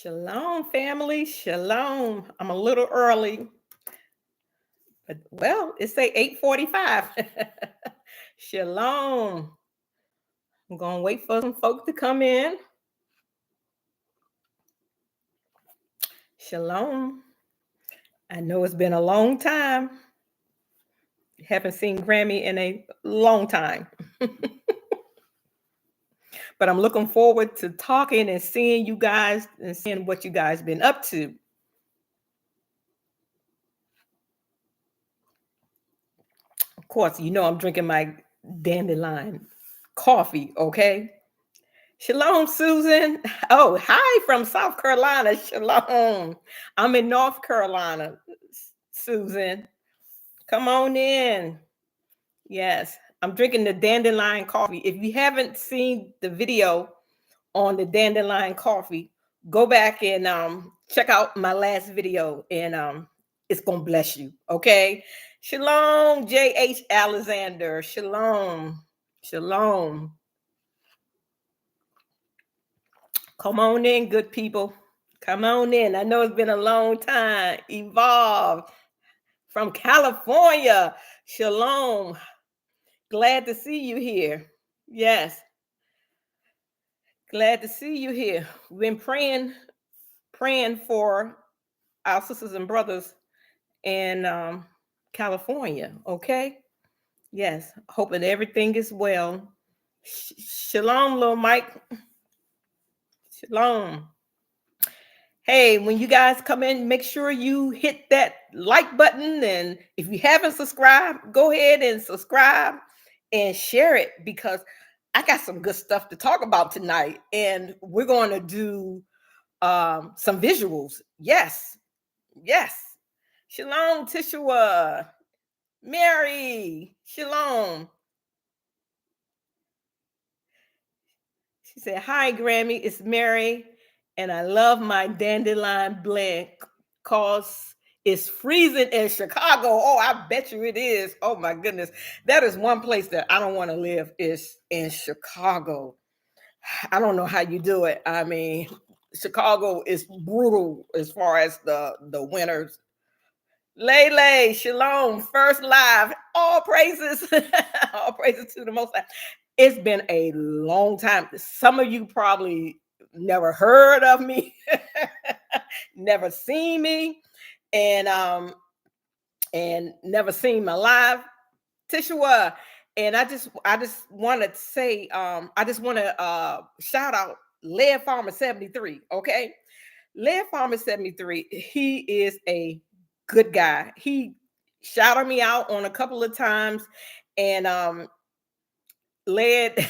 Shalom, family. Shalom. I'm a little early, but it's say 8:45. Shalom. I'm gonna wait for some folk to come in. Shalom. I know it's been a long time. Haven't seen Grammy in a long time. But I'm looking forward to talking and seeing you guys and seeing what you guys been up to. Of course, I'm drinking my dandelion coffee, okay? Shalom, Susan. Oh, hi from South Carolina. Shalom. I'm in North Carolina, Susan. Come on in. Yes, I'm drinking the dandelion coffee. If you haven't seen the video on the dandelion coffee, go back and check out my last video, and it's gonna bless you. Okay. Shalom, J.H. Alexander. Shalom. Shalom. Come on in, good people. Come on in. I know it's been a long time. Evolve from California. Shalom. Glad to see you here. Yes. Glad to see you here. We've been praying for our sisters and brothers in California. Okay. Yes. Hoping everything is well. Shalom, little Mike. Shalom. Hey, when you guys come in, make sure you hit that like button. And if you haven't subscribed, go ahead and subscribe and share it, because I got some good stuff to talk about tonight. And we're going to do some visuals. Yes. Yes. Shalom, Tishua. Mary. Shalom. She said, hi, Grammy. It's Mary. And I love my dandelion blend because it's freezing in Chicago. Oh, I bet you it is. Oh, my goodness. That is one place that I don't want to live, is in Chicago. I don't know how you do it. I mean, Chicago is brutal as far as the winters. Lele, shalom, first live. All praises. All praises to the Most High. It's been a long time. Some of you probably never heard of me, never seen me, and never seen my live. Tishua. And I just want to say, I just want to shout out Lead Farmer 73. Okay. Lead Farmer 73, he is a good guy. He shouted me out on a couple of times, and Lead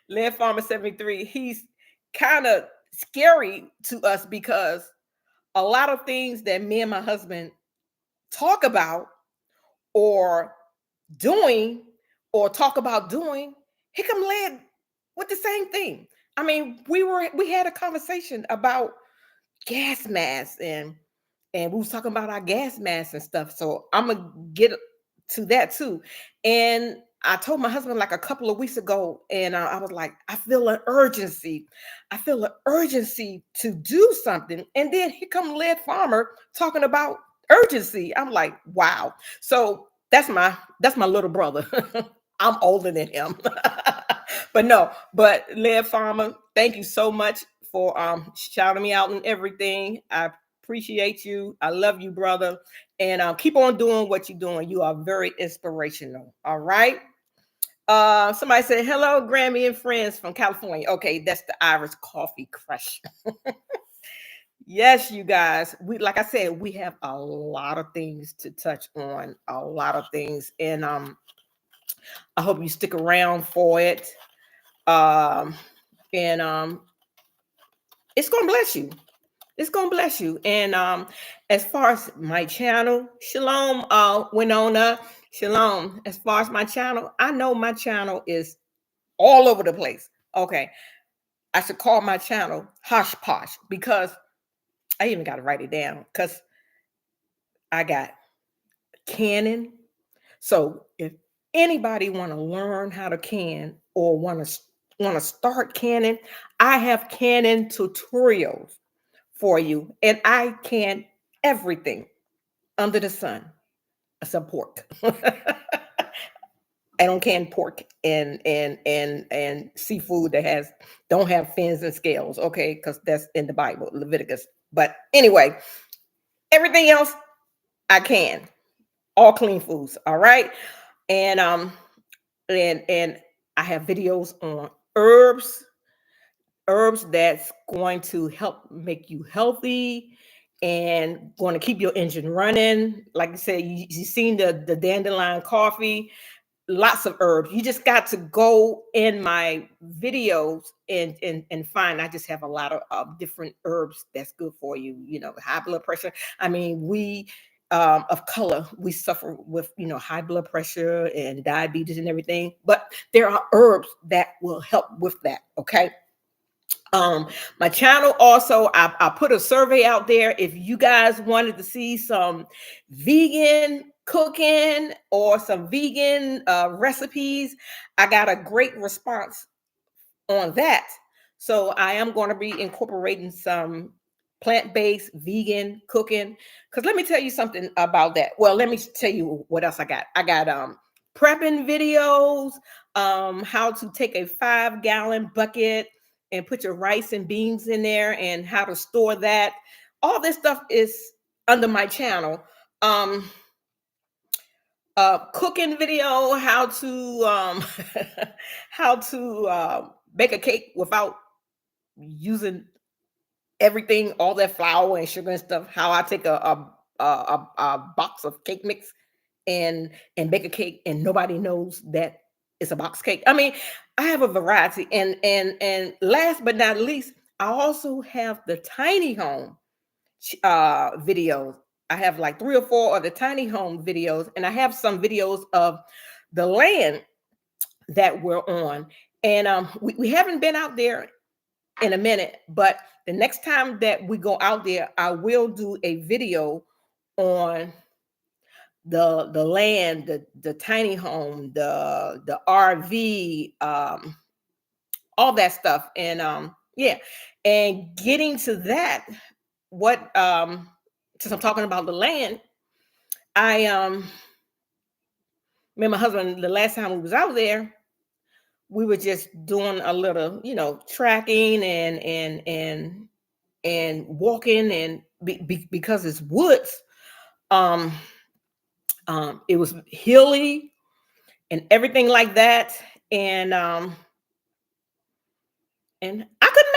Lead Farmer 73, he's kind of scary to us because a lot of things that me and my husband talk about or doing or talk about doing, he come Lead with the same thing. I mean, we had a conversation about gas masks, and we was talking about our gas masks and stuff. So I'm gonna get to that too. And I told my husband like a couple of weeks ago, and I was like, I feel an urgency. I feel an urgency to do something. And then here come Lead Farmer talking about urgency. I'm like, wow. So that's my little brother. I'm older than him. But Lead Farmer, thank you so much for shouting me out and everything. I appreciate you. I love you, brother. And keep on doing what you're doing. You are very inspirational. All right. Somebody said, hello, Grammy and friends from California. Okay, that's the Irish Coffee Crush. Yes, you guys. Like I said, we have a lot of things to touch on, a lot of things. And I hope you stick around for it. And it's gonna bless you. It's gonna bless you. And as far as my channel, shalom, Winona, shalom. As far as my channel, I know my channel is all over the place. Okay, I should call my channel Hush Posh, because I even got to write it down, because I got canning. So if anybody want to learn how to can or want to start canning, I have canning tutorials. for you. And I can everything under the sun except pork. I don't can pork and seafood that has don't have fins and scales, okay? Because that's in the Bible, Leviticus. But anyway, everything else I can. All clean foods, all right? And and I have videos on herbs, herbs that's going to help make you healthy and going to keep your engine running. Like I said, you seen the dandelion coffee, lots of herbs. You just got to go in my videos and find. I just have a lot of different herbs that's good for you. You know, high blood pressure. I mean, we of color, we suffer with high blood pressure and diabetes and everything. But there are herbs that will help with that. Okay. My channel also, I put a survey out there. If you guys wanted to see some vegan cooking or some vegan recipes, I got a great response on that. So I am going to be incorporating some plant-based vegan cooking. Because let me tell you something about that. Well, let me tell you what else I got. I got prepping videos, how to take a 5-gallon bucket and put your rice and beans in there and how to store that. All this stuff is under my channel. Cooking video, how to how to bake a cake without using everything, all that flour and sugar and stuff. How I take a box of cake mix and bake a cake and nobody knows that it's a box cake. I mean, I have a variety. And last but not least, I also have the tiny home videos. I have like 3 or 4 of the tiny home videos, and I have some videos of the land that we're on. And we haven't been out there in a minute, but the next time that we go out there, I will do a video on the land, the tiny home, the RV, all that stuff. And yeah, and getting to that, what since I'm talking about the land, I me and my husband, the last time we was out there, we were just doing a little, tracking and walking, and because it's woods, um it was hilly and everything like that. And I couldn't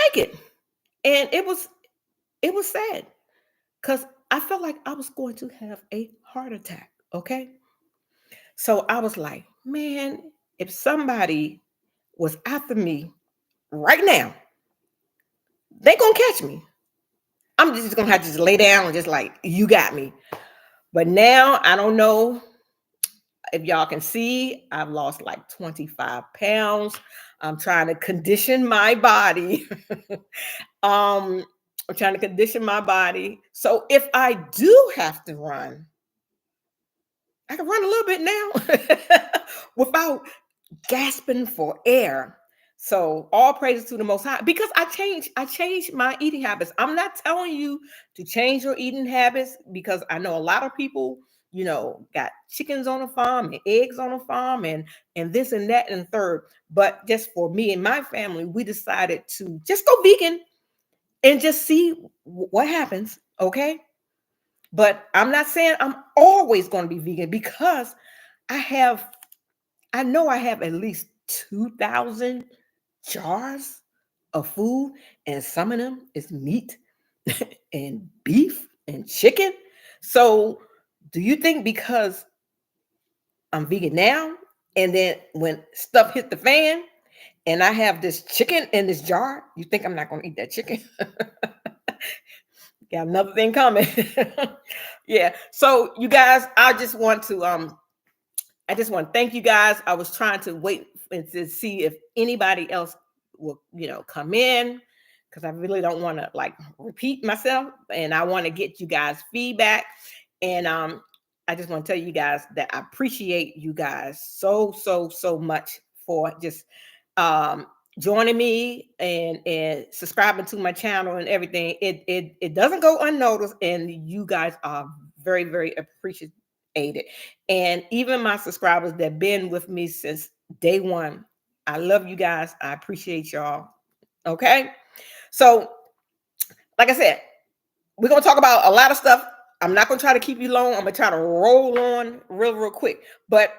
make it. And it was sad because I felt like I was going to have a heart attack. Okay. So I was like, man, if somebody was after me right now, they gonna catch me. I'm just gonna have to just lay down and just like, you got me. But now I don't know if y'all can see, I've lost like 25 pounds. I'm trying to condition my body. I'm trying to condition my body. So if I do have to run, I can run a little bit now without gasping for air. So all praises to the Most High, because I changed my eating habits. I'm not telling you to change your eating habits, because I know a lot of people, got chickens on a farm and eggs on a farm and this and that and third. But just for me and my family, we decided to just go vegan and just see what happens. Okay. But I'm not saying I'm always going to be vegan, because I know I have at least 2,000 jars of food, and some of them is meat and beef and chicken. So, do you think because I'm vegan now, and then when stuff hit the fan and I have this chicken in this jar, you think I'm not going to eat that chicken? Got another thing coming. Yeah. So, you guys, I just want to thank you guys. I was trying to wait and to see if anybody else will, come in, because I really don't want to like repeat myself, and I want to get you guys feedback. And I just want to tell you guys that I appreciate you guys so much for just joining me and subscribing to my channel and everything. It doesn't go unnoticed, and you guys are very, very appreciated. And even my subscribers that been with me since day one, I love you guys. I appreciate y'all. Okay, so like I said, we're gonna talk about a lot of stuff. I'm not gonna try to keep you long. I'm gonna try to roll on real quick. But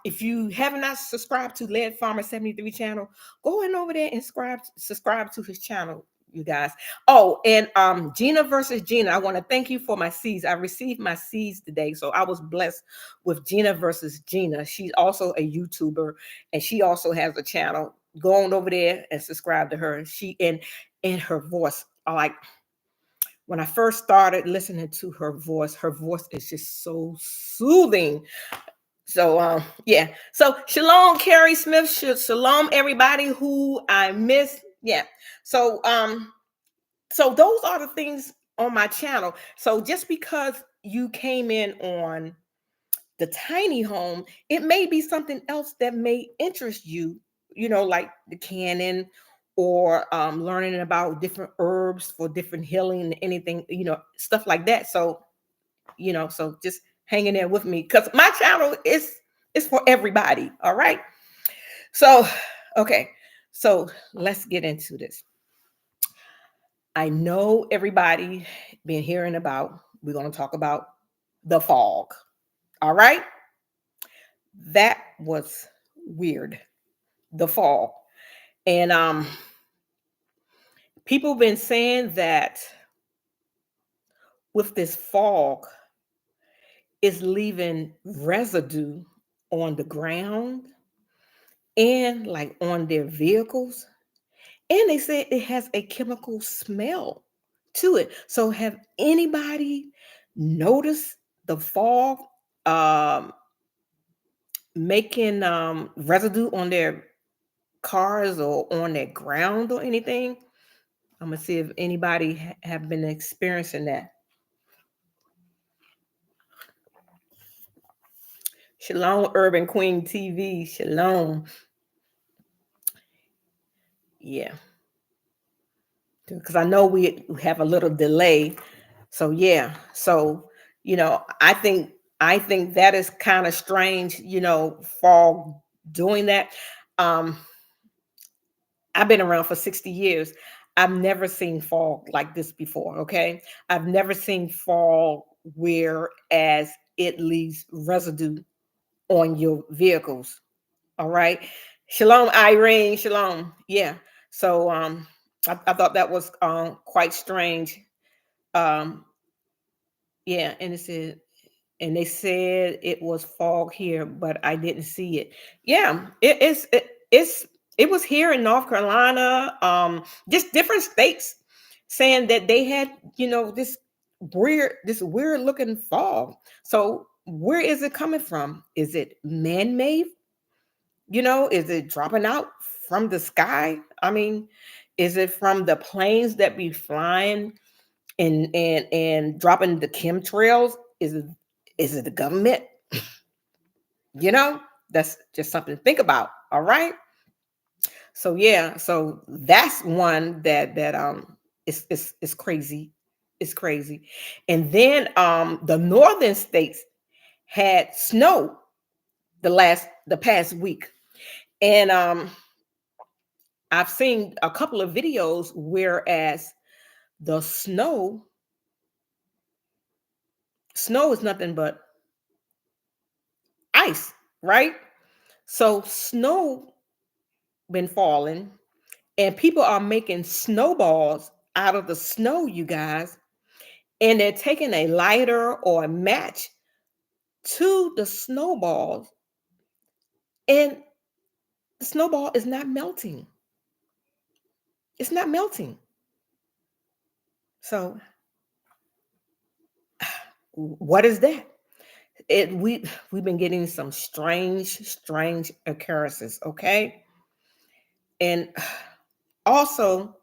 if you have not subscribed to Lead Farmer 73 channel, go in over there and subscribe to his channel, you guys. Oh, and Gina versus Gina, I want to thank you for my seeds. I received my seeds today, so I was blessed with Gina versus Gina. She's also a YouTuber, and she also has a channel. Go on over there and subscribe to her. She and her voice are like, when I first started listening to her voice is just so soothing. So yeah. So shalom, Carrie Smith. Shalom, everybody who I miss. Yeah. So so those are the things on my channel. So just because you came in on the tiny home, it may be something else that may interest you, like the canning or learning about different herbs for different healing, anything, stuff like that. So, so just hanging there with me because my channel is for everybody. All right. So, okay. So let's get into this. I know everybody been hearing about, we're going to talk about the fog. All right. That was weird. The fall. And people been saying that with this fog is leaving residue on the ground and like on their vehicles. And they said it has a chemical smell to it. So have anybody noticed the fog um making residue on their cars or on their ground or anything? I'm gonna see if anybody have been experiencing that. Shalom, Urban Queen TV. Shalom. Yeah, because I know we have a little delay. So yeah. So I think that is kind of strange. Fall doing that. Um, I've been around for 60 years. I've never seen fall like this before. Okay, I've never seen fall whereas it leaves residue on your vehicles. All right. Shalom, Irene. Shalom. Yeah. So I thought that was quite strange. Um, yeah, and they said it was fog here, but I didn't see it. Yeah, it was here in North Carolina, just different states saying that they had, this weird looking fog. So where is it coming from? Is it man-made? Is it dropping out from the sky? I mean, is it from the planes that be flying and dropping the chemtrails? Is it the government? You know, that's just something to think about. All right. So yeah, so that's one that is crazy. It's crazy. And then the northern states had snow the past week. And I've seen a couple of videos whereas the snow is nothing but ice, right? So snow been falling and people are making snowballs out of the snow, you guys, and they're taking a lighter or a match to the snowballs and the snowball is not melting. It's not melting. So what is that? We've been getting some strange occurrences, okay? And also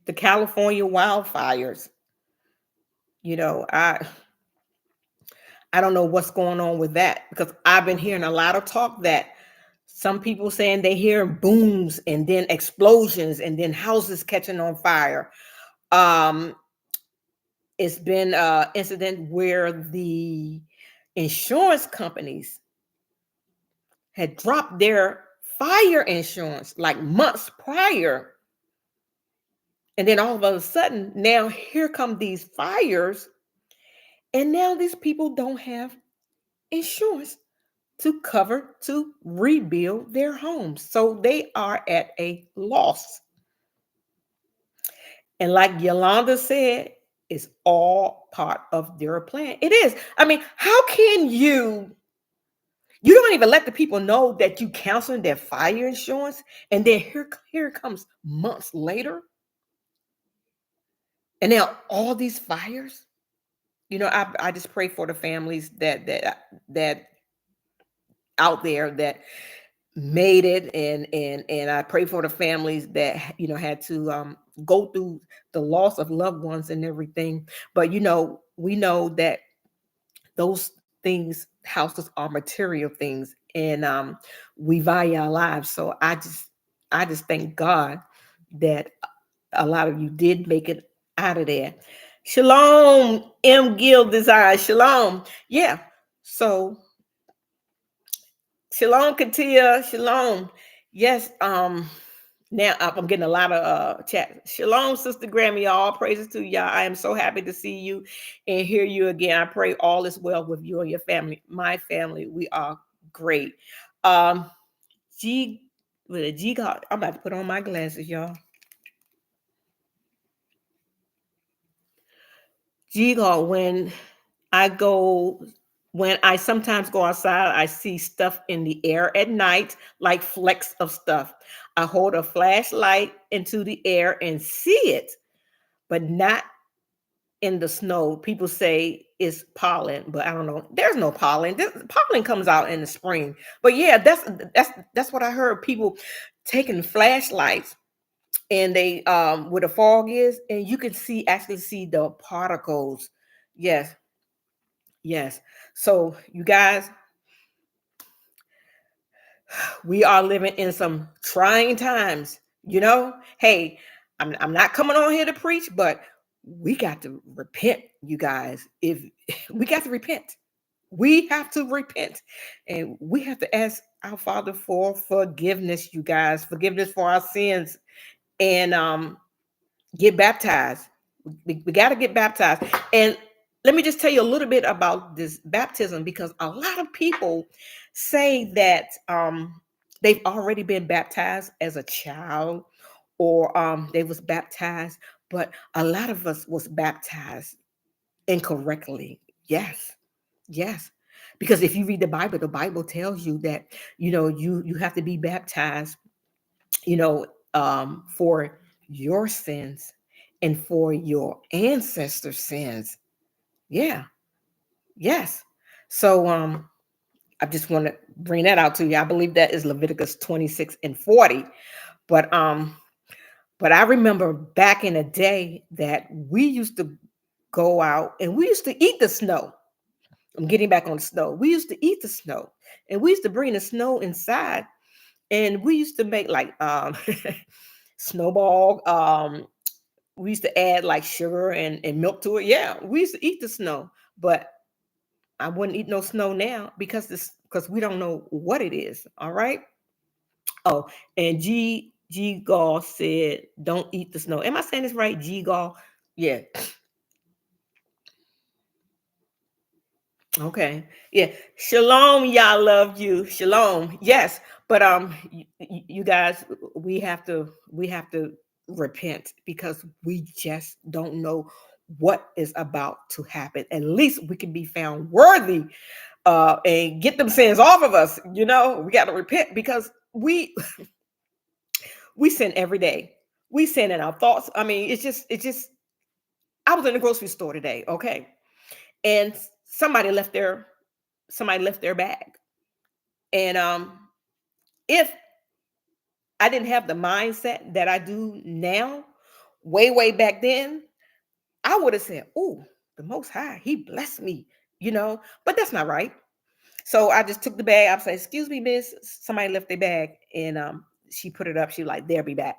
the California wildfires. You know, I don't know what's going on with that because I've been hearing a lot of talk that Some people saying they hear booms and then explosions and then houses catching on fire. Um, it's been an incident where the insurance companies had dropped their fire insurance like months prior. And then all of a sudden, now here come these fires, and now these people don't have insurance to cover to rebuild their homes. So they are at a loss. And like Yolanda said, it's all part of their plan. It is. I mean, how can you don't even let the people know that you canceling their fire insurance, and then here it comes months later, and now all these fires. I just pray for the families that out there that made it, and I pray for the families that had to go through the loss of loved ones and everything. But we know that those things, houses, are material things, and we value our lives. So I just thank God that a lot of you did make it out of there. Shalom, M. Gill Design. Shalom. Yeah. So shalom, Katia. Shalom. Yes. Now I'm getting a lot of chat. Shalom, Sister Grammy. All praises to y'all. I am so happy to see you and hear you again. I pray all is well with you and your family. My family, we are great. G with a G God. I'm about to put on my glasses, y'all. G God, when I sometimes go outside, I see stuff in the air at night, like flecks of stuff. I hold a flashlight into the air and see it, but not in the snow. People say it's pollen, but I don't know. There's no pollen. Pollen comes out in the spring. But yeah, that's what I heard. People taking flashlights, and they where the fog is, and you can actually see the particles. Yes, yes. So you guys, we are living in some trying times. Hey, I'm not coming on here to preach, but we got to repent, you guys. If we got to repent, we have to repent, and we have to ask our Father for forgiveness, you guys, forgiveness for our sins, and get baptized. We got to get baptized. And let me just tell you a little bit about this baptism, because a lot of people say that they've already been baptized as a child, or they was baptized, but a lot of us was baptized incorrectly. Yes, yes. Because if you read the Bible tells you that you have to be baptized, you know, for your sins and for your ancestors' sins. Yeah, yes. So I just want to bring that out to you. I believe that is Leviticus 26 and 40. But I remember back in the day that we used to go out and we used to eat the snow. I'm getting back on the snow. We used to eat the snow, and we used to bring the snow inside, and we used to make like snowball. We used to add like sugar and milk to it. Yeah, we used to eat the snow, but I wouldn't eat no snow now because we don't know what it is. All right. Oh, and G Gall said, "Don't eat the snow." Am I saying this right? G Gall. Yeah. Okay. Yeah. Shalom, y'all, love you. Shalom. Yes. But you guys, we have to repent, because we just don't know what is about to happen. At least we can be found worthy and get them sins off of us. We got to repent, because we sin every day. We sin in our thoughts. I mean, it's just I was in the grocery store today, okay? And somebody left their bag. And if I didn't have the mindset that I do now, way back then, I would have said, "Oh, the Most High, He blessed me," But that's not right. So I just took the bag. I said, "Excuse me, miss. Somebody left their bag," and she put it up. She like, "They'll be back."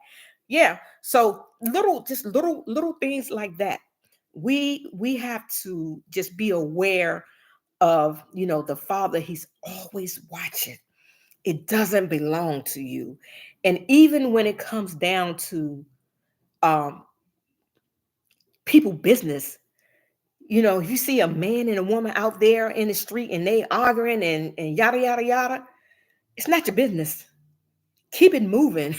Yeah. So just little things like that. We have to just be aware of, the Father. He's always watching. It doesn't belong to you. And even when it comes down to um people business, if you see a man and a woman out there in the street and they arguing and yada yada yada, it's not your business. Keep it moving.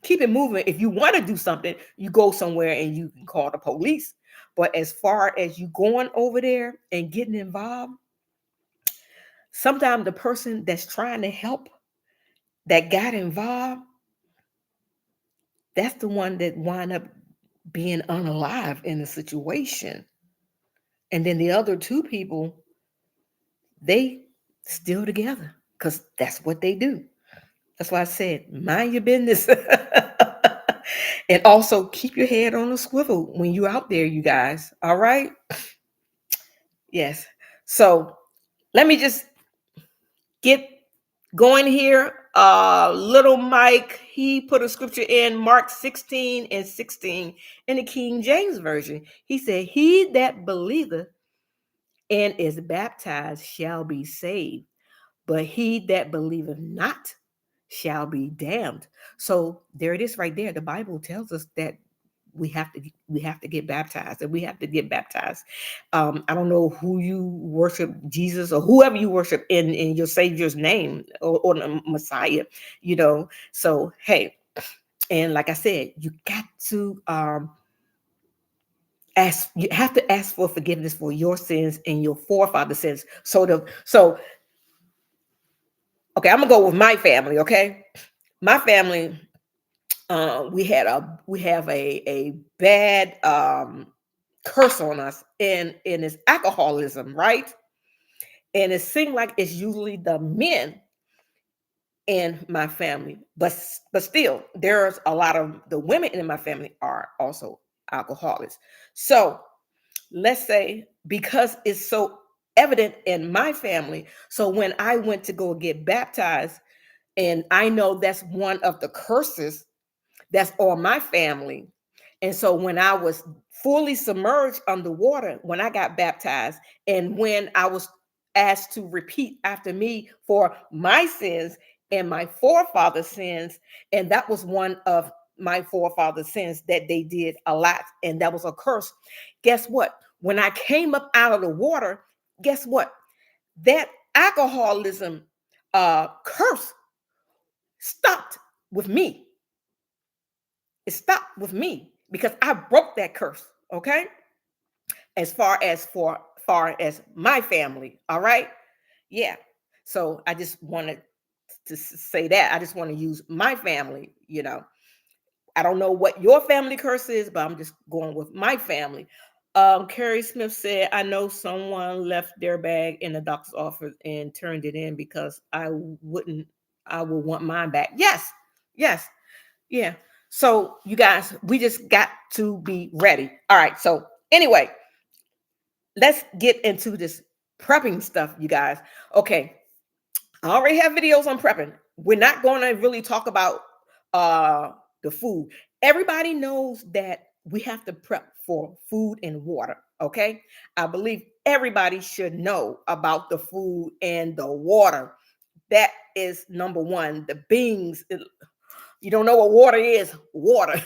Keep it moving. If you want to do something, you go somewhere and you can call the police. But as far as you going over there and getting involved, sometimes the person that's trying to help that got involved, that's the one that wind up being unalive in the situation. And then the other two people, they still together because that's what they do. That's why I said, mind your business. And also keep your head on a swivel when you're out there, you guys. All right. Yes. So let me just get going here. Little Mike, he put a scripture in Mark 16:16 in the King James Version. He said, "He that believeth and is baptized shall be saved, but he that believeth not shall be damned." So there it is right there. The Bible tells us that we have to get baptized, and we have to get baptized. I don't know who you worship, Jesus or whoever you worship in your Savior's name, or the Messiah, So hey, and like I said, you got to you have to ask for forgiveness for your sins and your forefathers' sins. So okay, I'm gonna go with my family. Okay, my family, we have a bad curse on us, and it's alcoholism, right? And it seems like it's usually the men in my family, but still, there's a lot of the women in my family are also alcoholics. So let's say, because it's so evident in my family, so when I went to go get baptized, and I know that's one of the curses that's on my family. And so when I was fully submerged underwater, when I got baptized, and when I was asked to repeat after me for my sins and my forefathers' sins, and that was one of my forefathers' sins that they did a lot, and that was a curse. Guess what? When I came up out of the water, guess what? That alcoholism curse stopped with me. It stopped with me because I broke that curse. Okay, as far as my family. All right, yeah. So I just wanted to say that. I just want to use my family. I don't know what your family curse is, but I'm just going with my family. Carrie Smith said, "I know someone left their bag in the doctor's office and turned it in because I would want mine back." Yes, yes. Yeah. So you guys, we just got to be ready. All right. So anyway, let's get into this prepping stuff, you guys. Okay. I already have videos on prepping. We're not going to really talk about the food. Everybody knows that we have to prep for food and water. Okay. I believe everybody should know about the food and the water. That is number one. The beans. You don't know what water is? Water.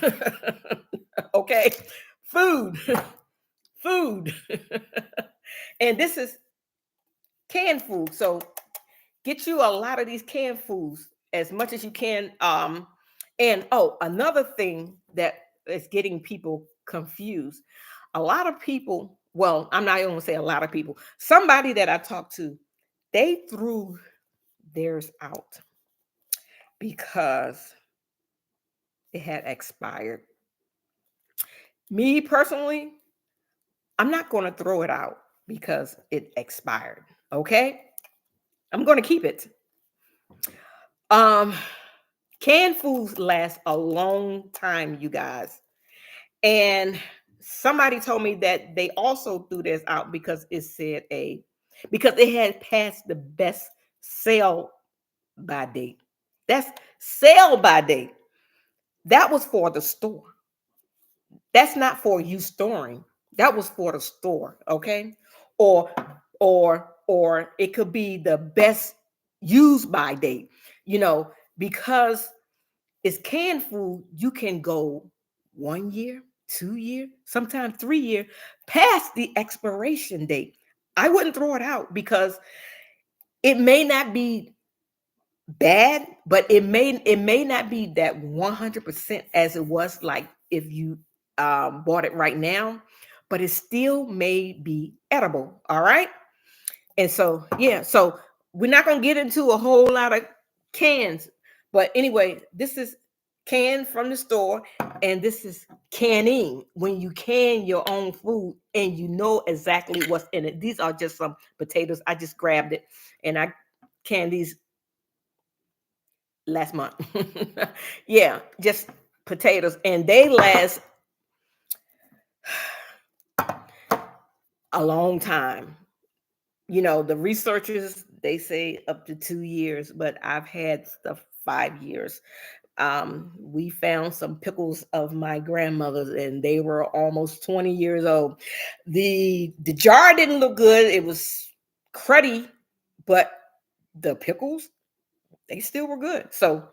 Okay. Food. Food. And this is canned food. So get you a lot of these canned foods as much as you can. And another thing that is getting people confused. A lot of people, well, I'm not even gonna say a lot of people, somebody that I talked to, they threw theirs out because it had expired. Me personally, I'm not going to throw it out because it expired. Okay. I'm going to keep it. Um, Canned foods last a long time, you guys. And somebody told me that they also threw this out because it said because it had passed the best sell by date. That's sell by date. That was for the store. That's not for you storing. That was for the store, okay? Or or it could be the best use by date. You know, because it's canned food, you can go 1 year, 2 year, sometimes 3 year past the expiration date. I wouldn't throw it out because it may not be bad, but it may not be that 100% as it was like if you bought it right now, but it still may be edible. All right. And so, yeah, so we're not going to get into a whole lot of cans. But anyway, this is canned from the store, and this is canning when you can your own food and you know exactly what's in it. These are just some potatoes. I just grabbed it and I canned these last month. Yeah, just potatoes, and they last a long time. You know, the researchers, they say up to 2 years, but I've had stuff 5 years. We found some pickles of my grandmother's, and they were almost 20 years old. The jar didn't look good. It was cruddy, but the pickles, they still were good. So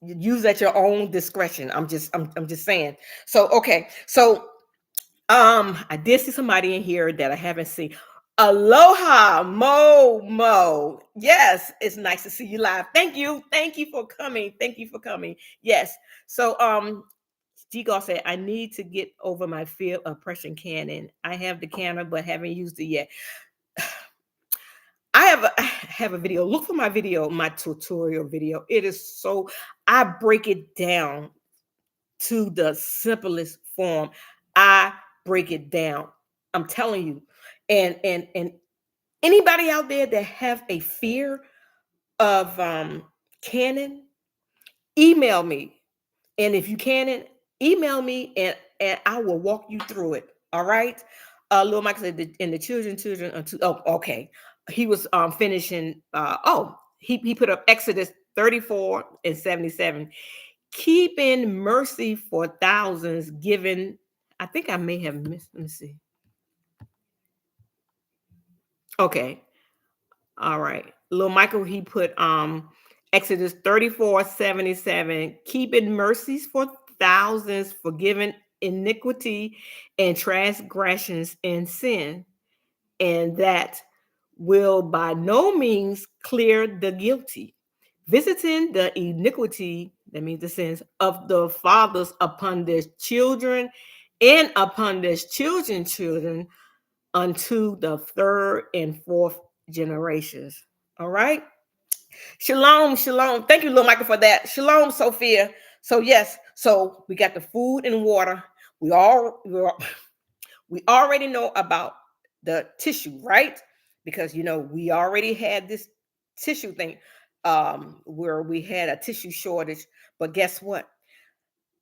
use at your own discretion. I'm just saying. So okay. So I did see somebody in here that I haven't seen. Aloha, Mo. Yes, it's nice to see you live. Thank you. Thank you for coming. Thank you for coming. Yes. So G-Gaw said, I need to get over my fear of pressure canning. I have the canner, but haven't used it yet. I have a video. Look for my video, my tutorial video. It is so, I break it down to the simplest form. I break it down. I'm telling you. And anybody out there that have a fear of canning, email me. And if you can, email me and I will walk you through it. All right. Little Michael said, and the children unto, oh, okay. He was finishing he put up Exodus 34 and 77. Keeping mercy for thousands, given. I think I may have missed. Let me see. Okay. All right. Little Michael, he put Exodus 34:77, keeping mercies for thousands, forgiving iniquity and transgressions and sin, and that will by no means clear the guilty, visiting the iniquity, that means the sins of the fathers upon their children and upon their children's children unto the third and fourth generations. All right. Shalom, shalom. Thank you, little Michael, for that. Shalom, Sophia. So yes, so we got the food and water. We already know about the tissue, right? Because we already had this tissue thing where we had a tissue shortage. But guess what?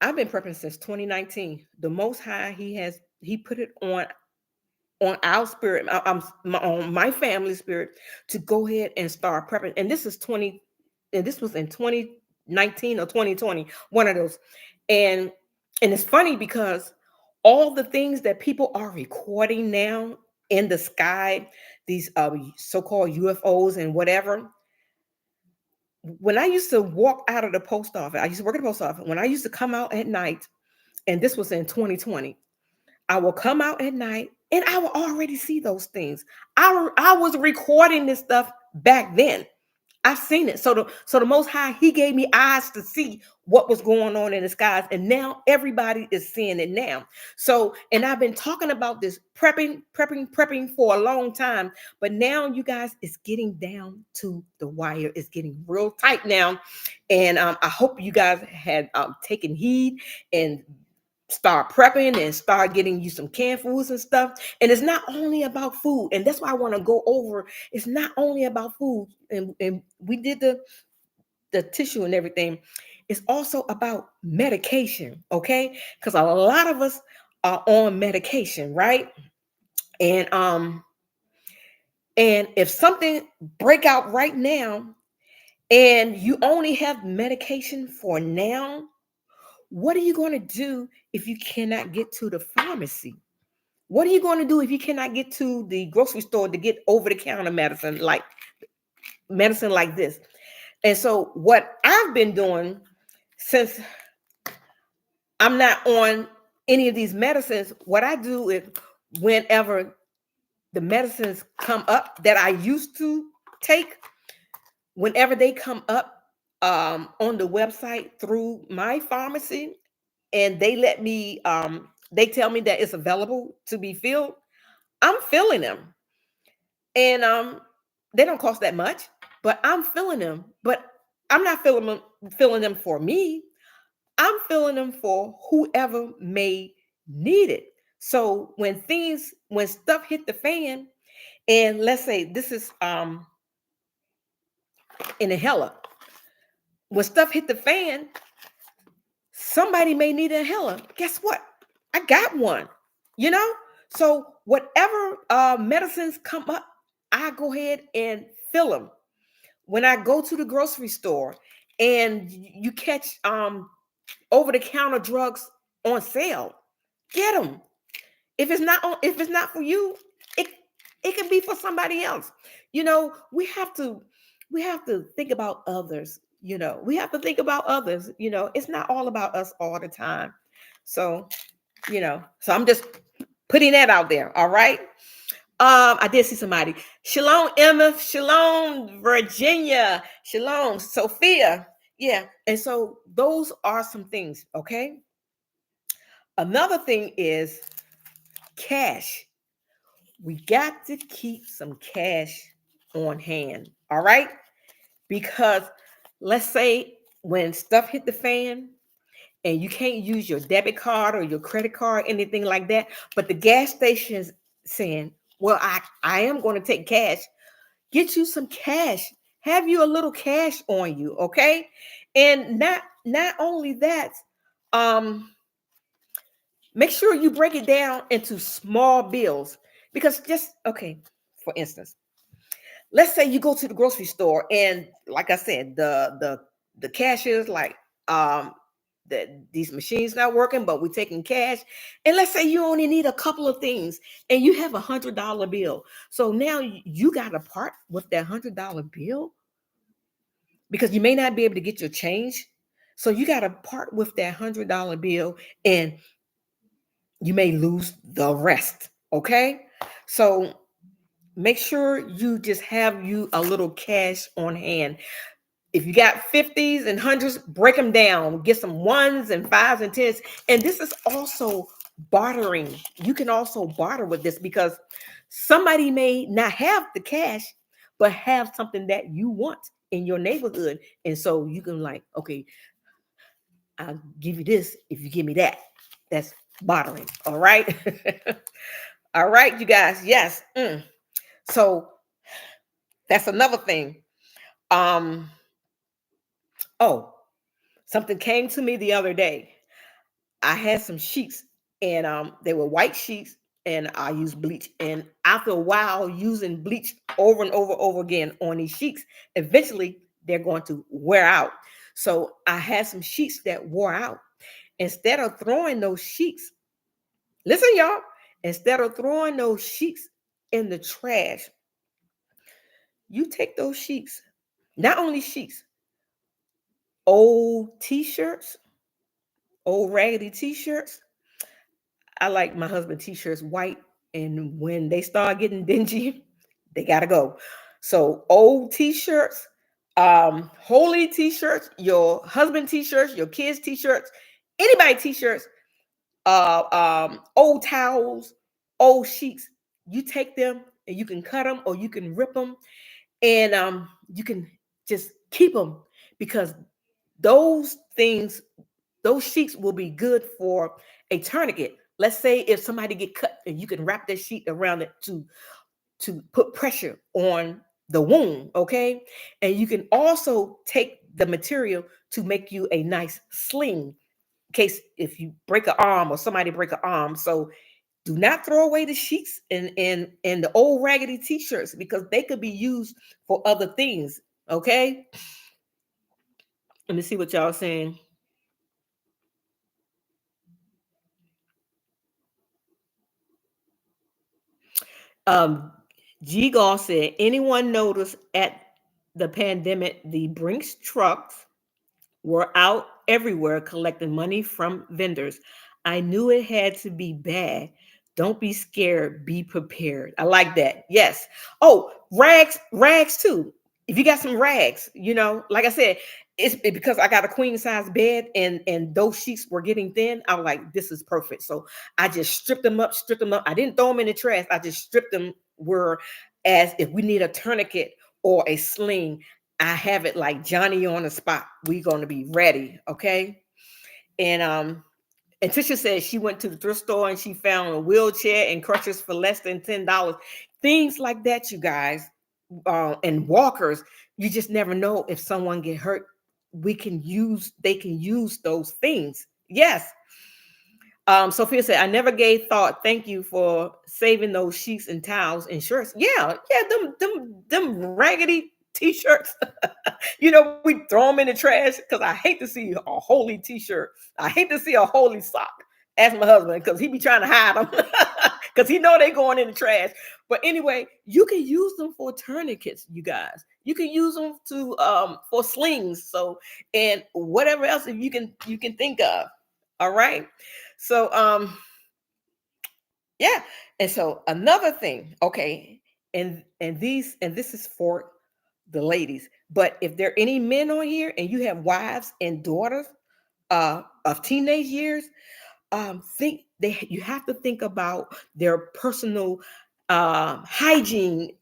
I've been prepping since 2019. The Most High, he put it on our spirit, on my family spirit, to go ahead and start prepping. And this was in 2019 or 2020, one of those. And it's funny because all the things that people are recording now in the sky, these so-called UFOs and whatever. When I used to walk out of the post office, I used to work at the post office. When I used to come out at night, and this was in 2020, I will come out at night and I will already see those things. I was recording this stuff back then. I've seen it. So the Most High, he gave me eyes to see what was going on in the skies. And now everybody is seeing it now. So, and I've been talking about this prepping for a long time. But now, you guys, it's getting down to the wire. It's getting real tight now. And I hope you guys had taken heed and start prepping and start getting you some canned foods and stuff. And it's not only about food, and that's why I want to go over. It's not only about food, and we did the tissue and everything. It's also about medication, okay? Because a lot of us are on medication, right? And And if something break out right now and you only have medication for now, what are you going to do if you cannot get to the pharmacy? What are you going to do if you cannot get to the grocery store to get over the counter medicine like this? And so what I've been doing, since I'm not on any of these medicines, what I do is whenever the medicines come up that I used to take, whenever they come up on the website through my pharmacy, and they tell me that it's available to be filled, I'm filling them. And they don't cost that much, but I'm filling them. But I'm not filling them for me. I'm filling them for whoever may need it. So when stuff hit the fan, and let's say this is in a hella, when stuff hit the fan, somebody may need a inhaler. Guess what? I got one, you know? So whatever medicines come up, I go ahead and fill them. When I go to the grocery store and you catch over-the-counter drugs on sale, get them. If it's not for you, it it can be for somebody else. We have to think about others. We have to think about others. It's not all about us all the time. So, so I'm just putting that out there. All right. I did see somebody. Shalom, Emma. Shalom, Virginia. Shalom, Sophia. Yeah. And so those are some things. Okay. Another thing is cash. We got to keep some cash on hand. All right. Because let's say when stuff hit the fan and you can't use your debit card or your credit card, anything like that, but the gas station's saying, well, I am going to take cash. Get you some cash. Have you a little cash on you, okay? And not only that, make sure you break it down into small bills. Because for instance, let's say you go to the grocery store and, like I said, the cashier's like, that these machines not working, but we're taking cash. And let's say you only need a couple of things and you have $100 bill. So now you got to part with that $100 bill because you may not be able to get your change. So you got to part with that $100 bill and you may lose the rest. Okay. So make sure you just have you a little cash on hand. If you got 50s and hundreds, break them down. Get some ones and fives and tens. And this is also bartering. You can also barter with this because somebody may not have the cash, but have something that you want in your neighborhood. And so you can okay, I'll give you this if you give me that. That's bartering. All right. All right, you guys. Yes. So that's another thing. Oh, something came to me the other day. I had some sheets and they were white sheets and I used bleach. And after a while using bleach over and over again on these sheets, eventually they're going to wear out. So I had some sheets that wore out. Instead of throwing those sheets, listen, y'all, instead of throwing those sheets in the trash, you take those sheets, not only sheets, old t-shirts, old raggedy t-shirts. I like my husband t-shirts white, and when they start getting dingy, they gotta go. So old t-shirts, holy t-shirts, your husband t-shirts, your kids t-shirts, anybody t-shirts, old towels, old sheets. You take them and you can cut them or you can rip them, and you can just keep them because those things, those sheets will be good for a tourniquet. Let's say if somebody get cut and you can wrap that sheet around it to put pressure on the wound, okay? And you can also take the material to make you a nice sling in case if you break an arm or somebody break an arm. So Do not throw away the sheets and the old raggedy t-shirts because they could be used for other things. Okay. Let me see what y'all saying. Um, G Gall said, anyone notice at the pandemic, the Brinks trucks were out everywhere collecting money from vendors. I knew it had to be bad. Don't be scared, be prepared. I like that. Yes. Oh, rags too. If you got some rags, like I said, because I got a queen size bed and those sheets were getting thin. I was like, this is perfect. So I just stripped them up. I didn't throw them in the trash. I just stripped them where as if we need a tourniquet or a sling, I have it like Johnny on the spot. We're going to be ready, okay? And Tisha said she went to the thrift store and she found a wheelchair and crutches for less than $10. Things like that, you guys, and walkers. You just never know if someone get hurt. They can use those things. Yes. Sophia said, I never gave thought. Thank you for saving those sheets and towels and shirts. Yeah, them raggedy t-shirts. We throw them in the trash because I hate to see a holy t-shirt. I hate to see a holy sock. Ask my husband because he be trying to hide them because he know they going in the trash. But anyway, you can use them for tourniquets, you guys. You can use them to for slings. So and whatever else you can think of. All right. So yeah. And so another thing, okay, and this is for the ladies. But if there are any men on here and you have wives and daughters of teenage years, think you have to think about their personal hygiene,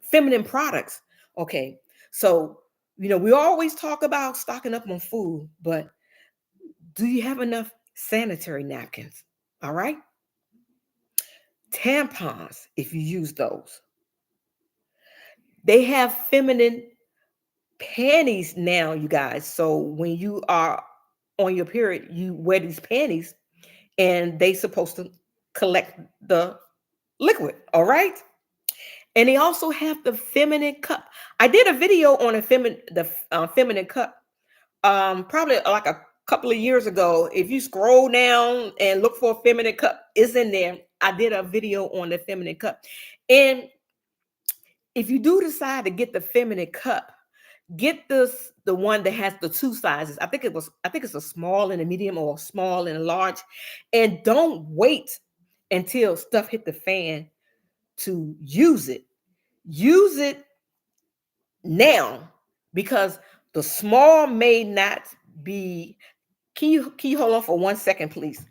feminine products. Okay, so we always talk about stocking up on food, but do you have enough sanitary napkins? All right, tampons, if you use those, they have feminine panties now, you guys. So when you are on your period, you wear these panties and they supposed to collect the liquid. All right. And they also have the feminine cup. I did a video on feminine cup, probably like a couple of years ago. If you scroll down and look for a feminine cup, it's in there. I did a video on the feminine cup. And if you do decide to get the feminine cup, get the one that has the two sizes. I think it's a small and a medium or a small and a large. And don't wait until stuff hit the fan to use it. Use it now because the small may not be. Can you hold on for 1 second, please?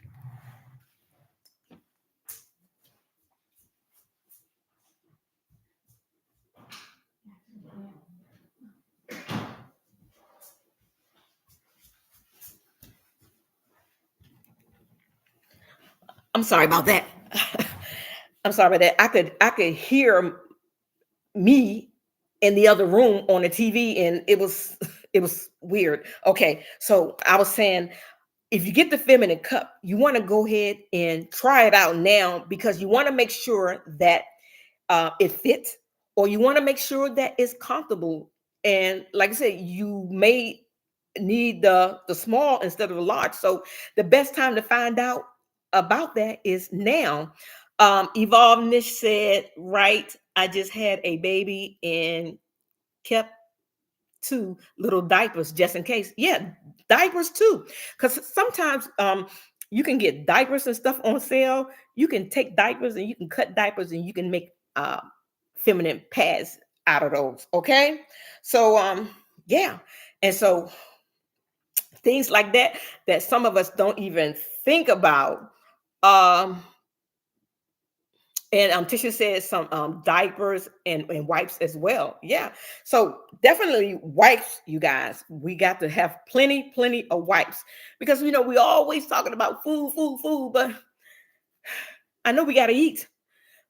I'm sorry about that. I'm sorry about that. I could hear me in the other room on the TV, and it was weird. Okay, so I was saying, if you get the feminine cup, you want to go ahead and try it out now because you want to make sure that it fits, or you want to make sure that it's comfortable. And like I said, you may need the small instead of the large. So the best time to find out about that is now. Evolve Nish said, right, I just had a baby and kept two little diapers just in case. Yeah, diapers too. Because sometimes you can get diapers and stuff on sale. You can take diapers and you can cut diapers and you can make feminine pads out of those. Okay. So yeah. And so things like that some of us don't even think about. Um and Tisha said some diapers and wipes as well. Yeah. So definitely wipes, you guys. We got to have plenty of wipes because we always talking about food, but I know we gotta eat,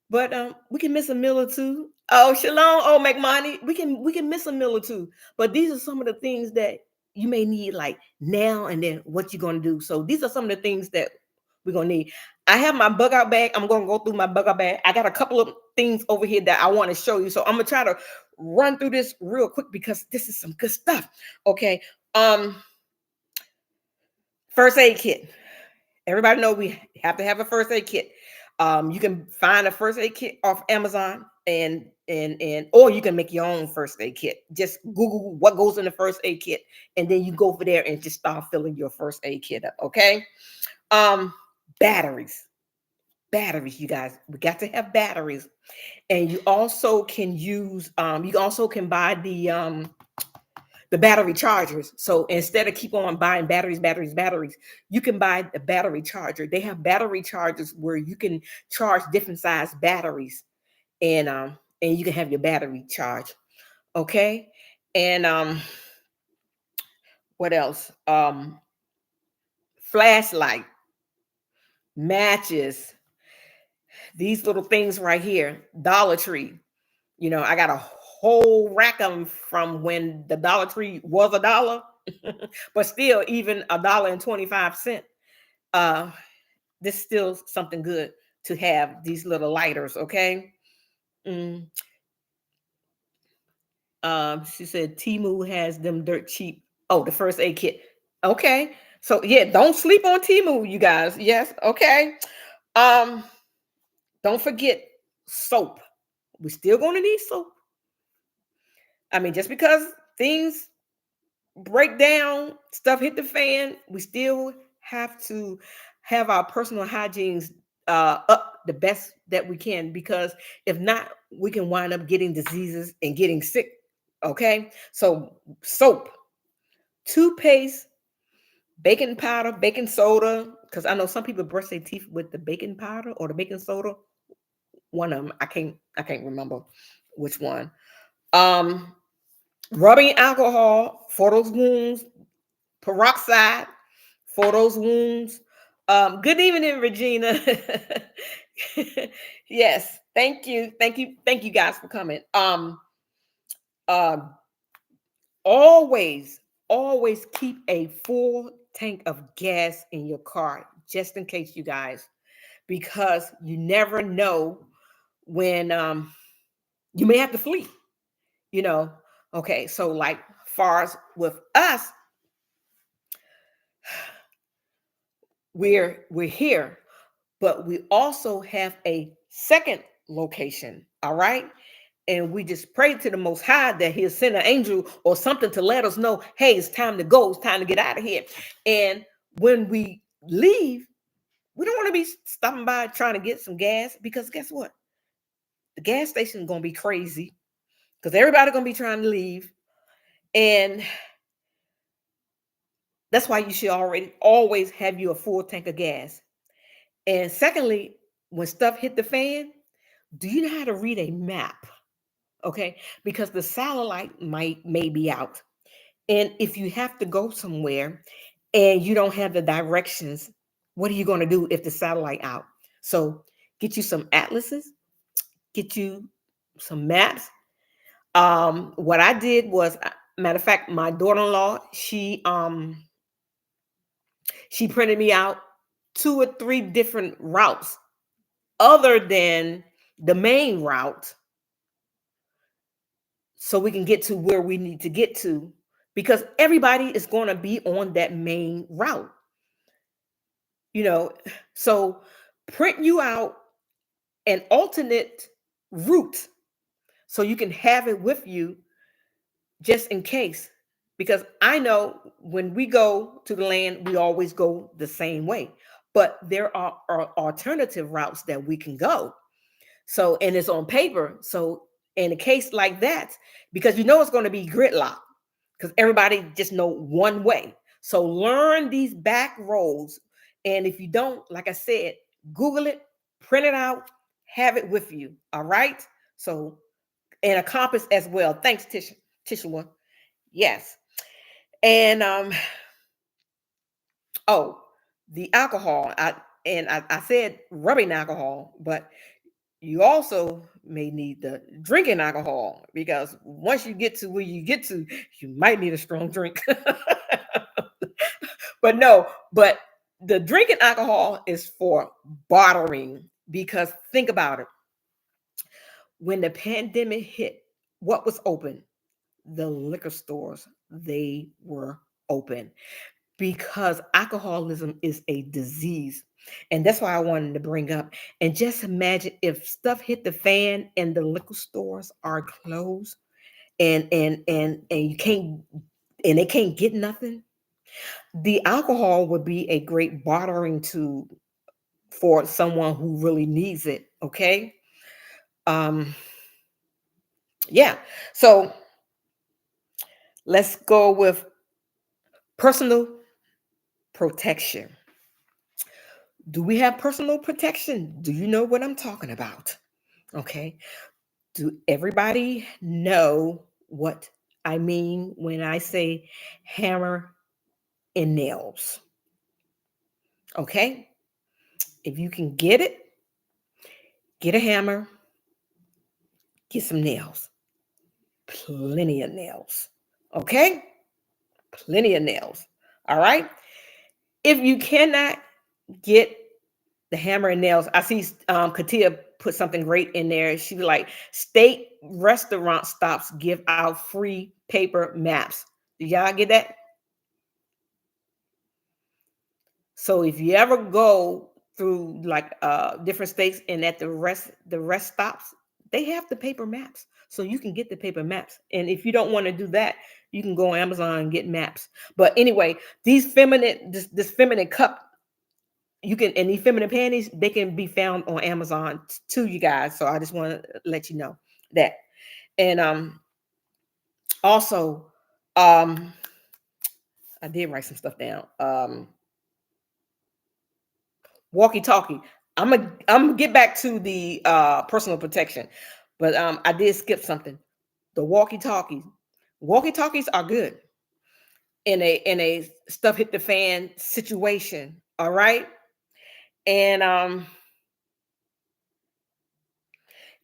but we can miss a meal or two. Oh, shalom, oh McMoney. We can miss a meal or two. But these are some of the things that you may need like now and then what you're gonna do. So these are some of the things that we're gonna need. I have my bug out bag. I'm going to go through my bug out bag. I got a couple of things over here that I want to show you. So I'm going to try to run through this real quick because this is some good stuff. Okay. First aid kit. Everybody know we have to have a first aid kit. You can find a first aid kit off Amazon and or you can make your own first aid kit. Just Google what goes in the first aid kit, and then you go over there and just start filling your first aid kit up. Okay. Batteries. Batteries, you guys. We got to have batteries. And you also can use you also can buy the battery chargers. So instead of keep on buying batteries, you can buy the battery charger. They have battery chargers where you can charge different size batteries, and you can have your battery charge. Okay. And what else? Flashlight, matches, these little things right here, Dollar Tree. I got a whole rack of them from when the Dollar Tree was $1, but still, even $1.25. This is still something good to have, these little lighters. Okay. Mm. She said Temu has them dirt cheap. Oh, the first aid kit. Okay. So yeah, don't sleep on Temu, you guys. Yes. Okay. Um, don't forget soap. We're still going to need soap. I mean, just because things break down, stuff hit the fan, we still have to have our personal hygienes up the best that we can, because if not, we can wind up getting diseases and getting sick. Okay. So soap, toothpaste, baking powder, baking soda, because I know some people brush their teeth with the baking powder or the baking soda. One of them, I can't remember which one. Um, Rubbing alcohol for those wounds, peroxide for those wounds. Good evening, Regina. Yes, thank you guys for coming. Uh, always, always keep a full tank of gas in your car, just in case, you guys, because you never know when you may have to flee. You know, okay, so like far as with us, we're here, but we also have a second location. All right. And we just pray to the Most High that He'll send an angel or something to let us know, hey, it's time to go. It's time to get out of here. And when we leave, we don't want to be stopping by trying to get some gas, because guess what? The gas station is going to be crazy because everybody's going to be trying to leave. And that's why you should always have you a full tank of gas. And secondly, when stuff hit the fan, do you know how to read a map? Okay, because the satellite may be out. And if you have to go somewhere and you don't have the directions, what are you going to do if the satellite out? So get you some atlases, get you some maps. What I did was, matter of fact, my daughter-in-law, she printed me out 2 or 3 different routes other than the main route, so we can get to where we need to get to, because everybody is going to be on that main route. So print you out an alternate route so you can have it with you just in case, because I know when we go to the land, we always go the same way, but there are alternative routes that we can go. So, and it's on paper. So in a case like that, because it's going to be gridlock, because everybody just know one way. So learn these back roads. And if you don't, like I said, Google it, print it out, have it with you. All right. So, and a compass as well. Thanks, Tishua. Yes. And oh, the alcohol. I said rubbing alcohol, but you also may need the drinking alcohol, because once you get to where you get to, you might need a strong drink. But The drinking alcohol is for bartering, because think about it. When the pandemic hit, what was open? The liquor stores, they were open, because alcoholism is a disease. And that's why I wanted to bring up. And just imagine if stuff hit the fan and the liquor stores are closed, and you can't, and they can't get nothing. The alcohol would be a great bartering tool for someone who really needs it. Okay. Um, yeah. So let's go with personal protection. Do we have personal protection? Do you know what I'm talking about? Okay. Do everybody know what I mean when I say hammer and nails? Okay. If you can get it, get a hammer, get some nails, plenty of nails. Okay. Plenty of nails. All right. If you cannot get the hammer and nails, I see Katia put something great in there. She was like, state restaurant stops give out free paper maps. Do y'all get that? So if you ever go through like different states, and at the rest stops, they have the paper maps. So you can get the paper maps. And if you don't want to do that, you can go on Amazon and get maps. But anyway, this feminine cup, you can, and these feminine panties, they can be found on Amazon too, you guys. So I just want to let you know that. And also, um I did write some stuff down. Walkie talkie. I'm gonna get back to the personal protection, but I did skip something. The walkie talkies. Walkie talkies are good in a stuff hit the fan situation. All right. And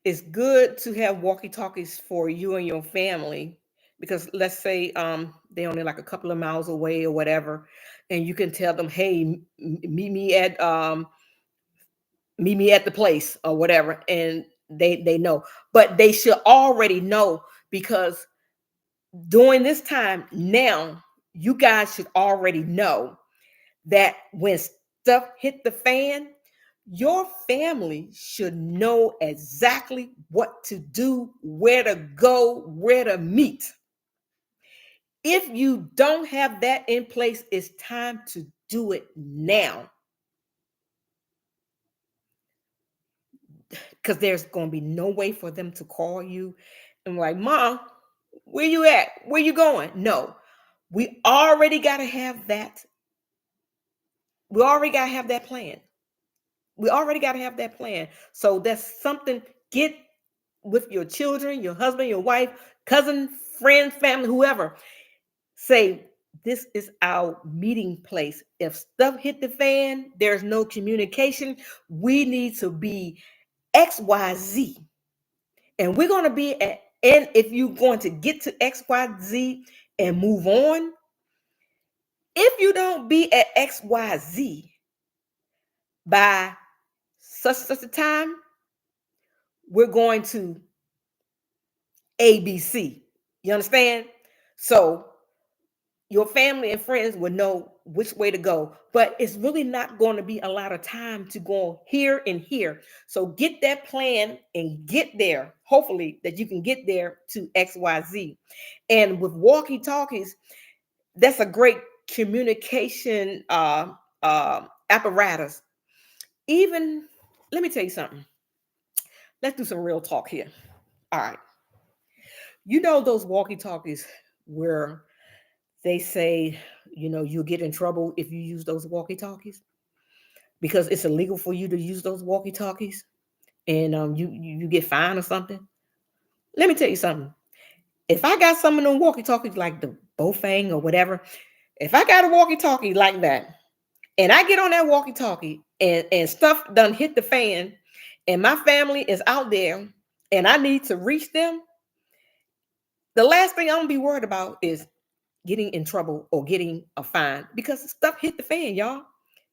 it's good to have walkie talkies for you and your family, because let's say they're only like a couple of miles away or whatever, and you can tell them, hey, meet me at the place or whatever, and they know. But they should already know, because during this time now, you guys should already know that when stuff hit the fan, your family should know exactly what to do, where to go, where to meet. If you don't have that in place, it's time to do it now, because there's going to be no way for them to call you and like, Mom, where you at? Where you going? No, we already got to have that. We already got to have that plan. We already got to have that plan. So that's something. Get with your children, your husband, your wife, cousin, friend, family, whoever. Say, this is our meeting place. If stuff hit the fan, there's no communication. We need to be XYZ. And we're going to be at, and if you're going to get to XYZ and move on, if you don't be at XYZ by such a time, we're going to ABC. You understand? So your family and friends will know which way to go, but it's really not going to be a lot of time to go here and here. So get that plan and get there. Hopefully that you can get there to XYZ. And with walkie talkies, that's a great communication apparatus. Even, let me tell you something. Let's do some real talk here. All right. You know those walkie talkies where they say, you'll get in trouble if you use those walkie talkies, because it's illegal for you to use those walkie talkies, and you get fined or something. Let me tell you something. If I got some of them walkie talkies like the Bofang or whatever, if I got a walkie talkie like that, and I get on that walkie talkie, and stuff done hit the fan, and my family is out there, and I need to reach them, the last thing I'm gonna be worried about is getting in trouble or getting a fine, because stuff hit the fan, y'all.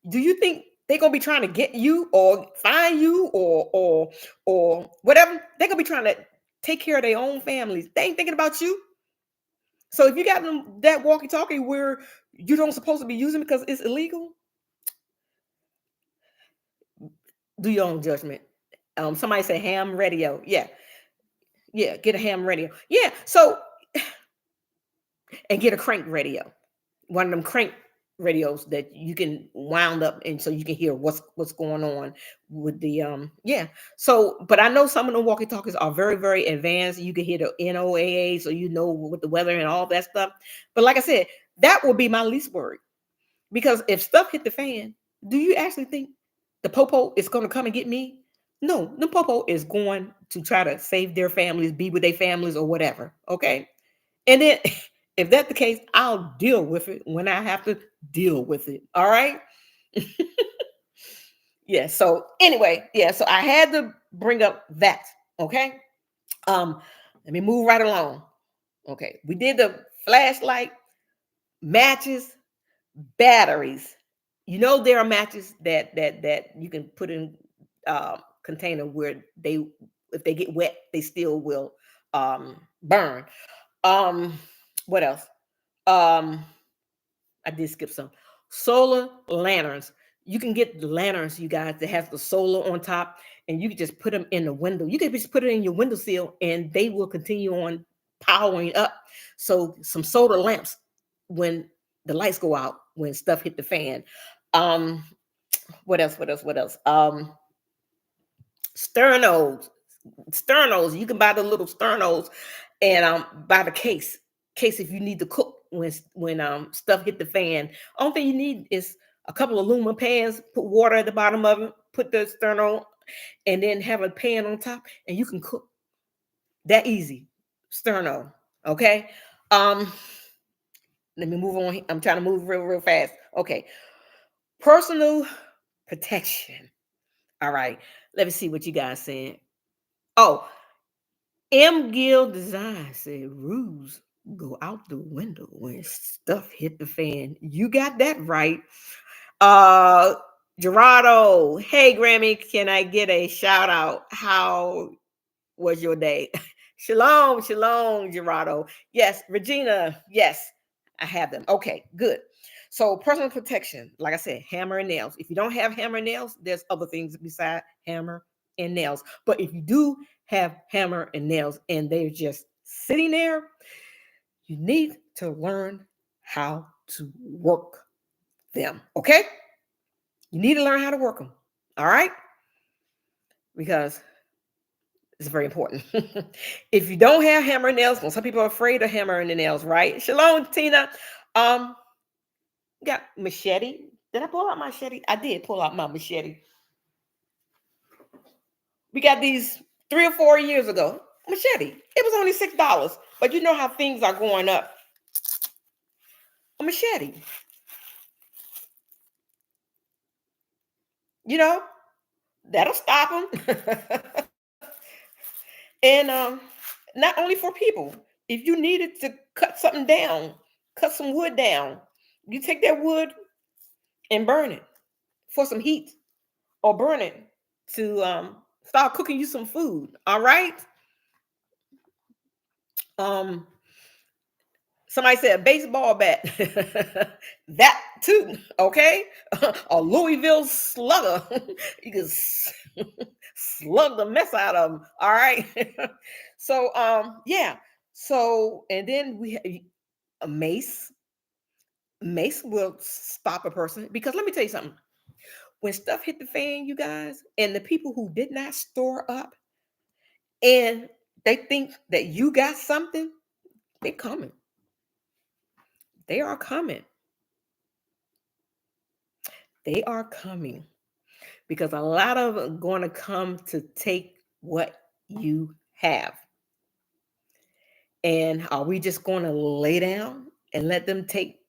Do you think they're gonna be trying to get you or find you or whatever? They're gonna be trying to take care of their own families. They ain't thinking about you. So if you got them that walkie-talkie where you don't supposed to be using because it's illegal, do your own judgment. Somebody say ham radio. Yeah, yeah, get a ham radio. Yeah, so and get a crank radio. One of them crank radios that you can wound up and so you can hear what's going on with the yeah. So but I know some of the walkie talkies are very very advanced. You can hear the NOAA, so you know with the weather and all that stuff. But like I said, that will be my least worry, because if stuff hit the fan, do you actually think the popo is going to come and get me? No, the popo is going to try to save their families, be with their families or whatever. Okay. And then if that's the case, I'll deal with it when I have to deal with it. All right. Yeah. So anyway, yeah. So I had to bring up that. Okay. Let me move right along. Okay. We did the flashlight, matches, batteries. You know, there are matches that you can put in container where they, if they get wet, they still will burn. What else? I did skip some. Solar lanterns. You can get the lanterns, you guys, that has the solar on top, and you can just put them in the window. You can just put it in your windowsill, and they will continue on powering up. So some solar lamps when the lights go out, when stuff hit the fan. Um, what else? What else? What else? Sternos. Sternos. You can buy the little sternos and buy the case if you need to cook when stuff hit the fan. Only thing you need is a couple of aluminum pans, put water at the bottom of it, put the sterno, and then have a pan on top, and you can cook. That easy. Sterno. Okay. Um, Let me move on. I'm trying to move real fast. Okay. Personal protection. All right. Let me see what you guys saying. Oh, M. Gill Design said rules go out the window when stuff hit the fan. You got that right. Gerardo, hey Grammy, can I get a shout out? How was your day? Shalom, shalom, Gerardo. Yes, Regina, yes, I have them. Okay, good. So personal protection, like I said, hammer and nails. If you don't have hammer and nails, there's other things besides hammer and nails. But if you do have hammer and nails and they're just sitting there, you need to learn how to work them. Okay? You need to learn how to work them. All right? Because it's very important. If you don't have hammer and nails, well, some people are afraid of hammer and the nails, right? Shalom, Tina. Um, got machete. Did I pull out my machete? I did pull out my machete. We got these 3 or 4 years ago. Machete. It was only $6, but you know how things are going up. A machete. You know, that'll stop them. And not only for people. If you needed to cut something down, cut some wood down, you take that wood and burn it for some heat, or burn it to start cooking you some food. All right. Um, Somebody said a baseball bat. That too. Okay. A Louisville slugger. You can slug the mess out of them. All right. So yeah. So and then we have a mace. Mace will stop a person, because let me tell you something. When stuff hit the fan, you guys, and the people who did not store up and they think that you got something, they're coming. They are coming. They are coming, because a lot of them are going to come to take what you have. And are we just going to lay down and let them take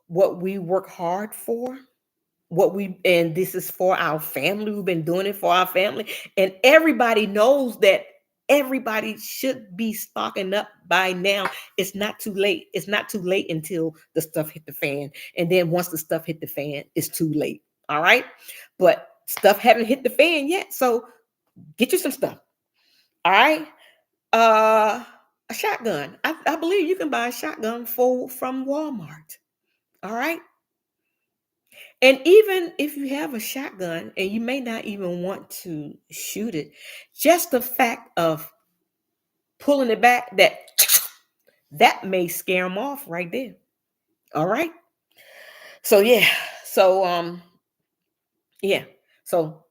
what we work hard for? And this is for our family. We've been doing it for our family. And everybody knows that everybody should be stocking up by now. It's not too late. It's not too late until the stuff hit the fan. And then once the stuff hit the fan, it's too late. All right. But stuff haven't hit the fan yet. So get you some stuff. All right. A shotgun. I believe you can buy a shotgun from Walmart. All right. And even if you have a shotgun and you may not even want to shoot it, just the fact of pulling it back, that may scare them off right there. All right. So yeah. So yeah. So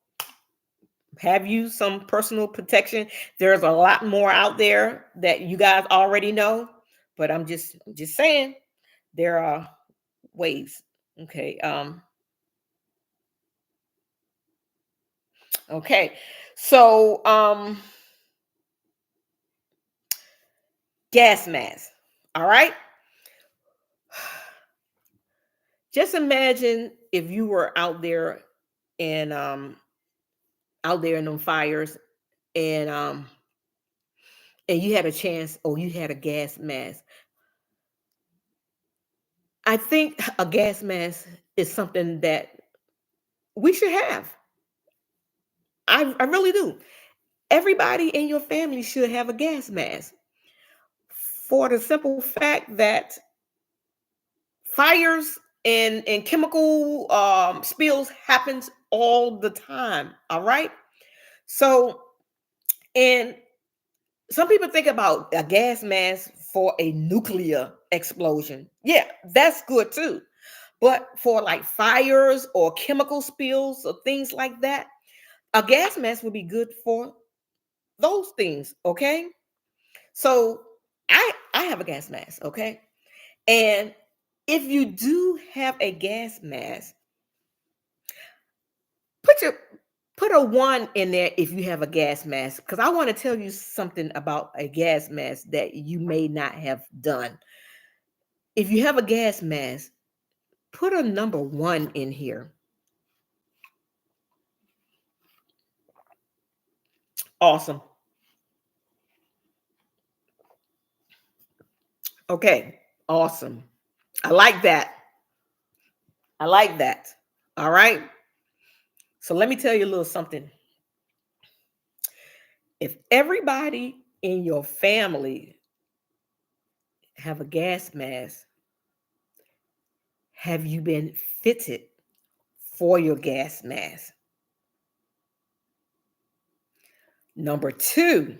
have you some personal protection. There's a lot more out there that you guys already know, but I'm just saying there are ways. Okay. Okay. So gas mask. All right. Just imagine if you were out there in them fires and and you had a chance or you had a gas mask. I think a gas mask is something that we should have. I really do. Everybody in your family should have a gas mask for the simple fact that fires and chemical spills happens all the time. All right. So, and some people think about a gas mask for a nuclear explosion. Yeah, that's good too. But for like fires or chemical spills or things like that, a gas mask would be good for those things. Okay. So I have a gas mask. Okay. And if you do have a gas mask, put your put a one in there if you have a gas mask, because I want to tell you something about a gas mask that you may not have done. If you have a gas mask, put a number one in here. Awesome. Okay. Awesome. I like that. I like that. All right. So let me tell you a little something. If everybody in your family have a gas mask, have you been fitted for your gas mask? Number two,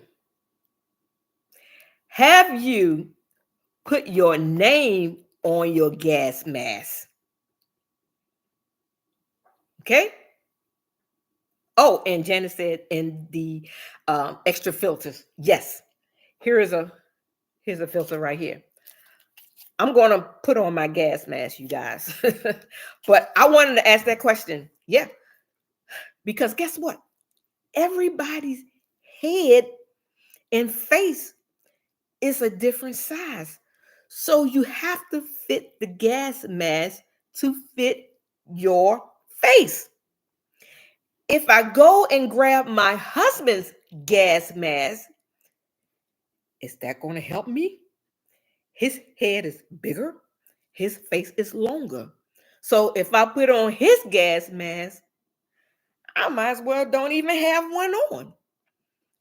have you put your name on your gas mask? Okay. Oh, and Janice said, and the extra filters. Yes. Here is a here's a filter right here. I'm going to put on my gas mask, you guys. But I wanted to ask that question. Yeah. Because guess what? Everybody's head and face is a different size. So you have to fit the gas mask to fit your face. If I go and grab my husband's gas mask, is that going to help me? His head is bigger, his face is longer. So if I put on his gas mask, I might as well don't even have one on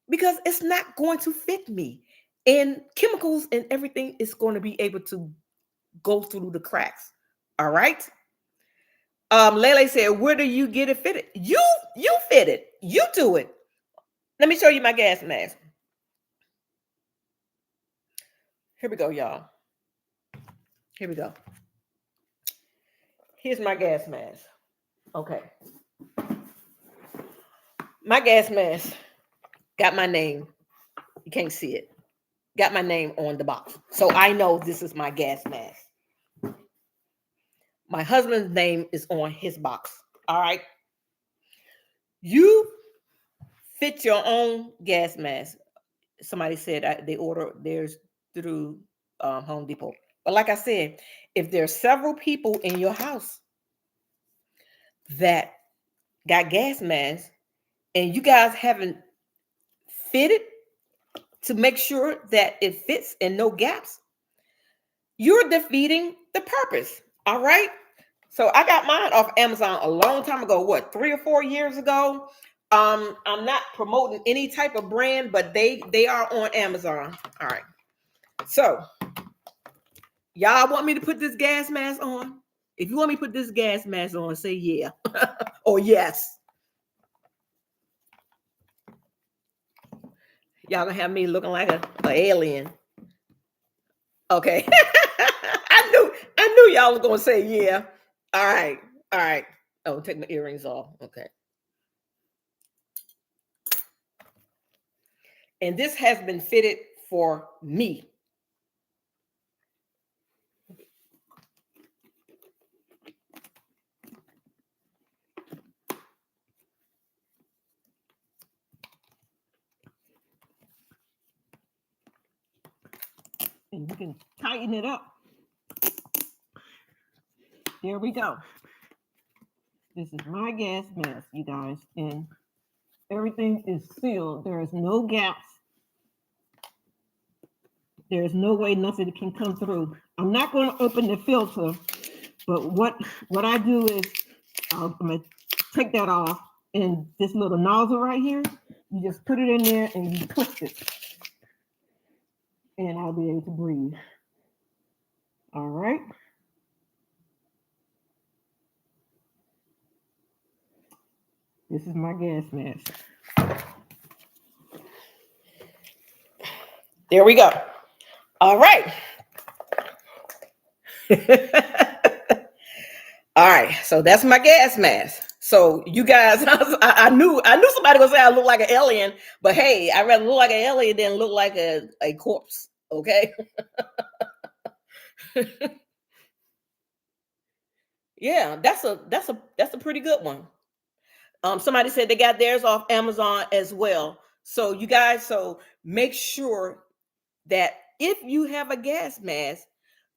because it's not going to fit me. And chemicals and everything is going to be able to go through the cracks. All right. Lele said, where do you get it fitted? You fit it. You do it. Let me show you my gas mask. Here we go, y'all. Here we go. Here's my gas mask. Okay. My gas mask got my name. You can't see it. Got my name on the box. So I know this is my gas mask. My husband's name is on his box. All right. You fit your own gas mask. Somebody said they order theirs through Home Depot. But like I said, if there's several people in your house that got gas masks and you guys haven't fitted to make sure that it fits and no gaps, you're defeating the purpose. All right. So I got mine off Amazon a long time ago, what, 3 or 4 years ago. I'm not promoting any type of brand, but they are on Amazon. All right. So y'all want me to put this gas mask on? If you want me to put this gas mask on, say yeah or yes. Y'all gonna have me looking like a alien. Okay. I knew y'all was gonna say yeah. All right. All right. Oh, take my earrings off. Okay. And this has been fitted for me. And we can tighten it up. There we go. This is my gas mask, you guys, and everything is sealed. There is no gaps. There is no way nothing can come through. I'm not going to open the filter, but what I do is I'm going to take that off, and this little nozzle right here, you just put it in there and you twist it, and I'll be able to breathe. All right. This is my gas mask. There we go. All right. All right. So that's my gas mask. So you guys, I knew somebody was say I look like an alien, but hey, I'd rather look like an alien than look like a corpse. Okay. Yeah, that's a pretty good one. Somebody said they got theirs off Amazon as well. So you guys, so make sure that if you have a gas mask,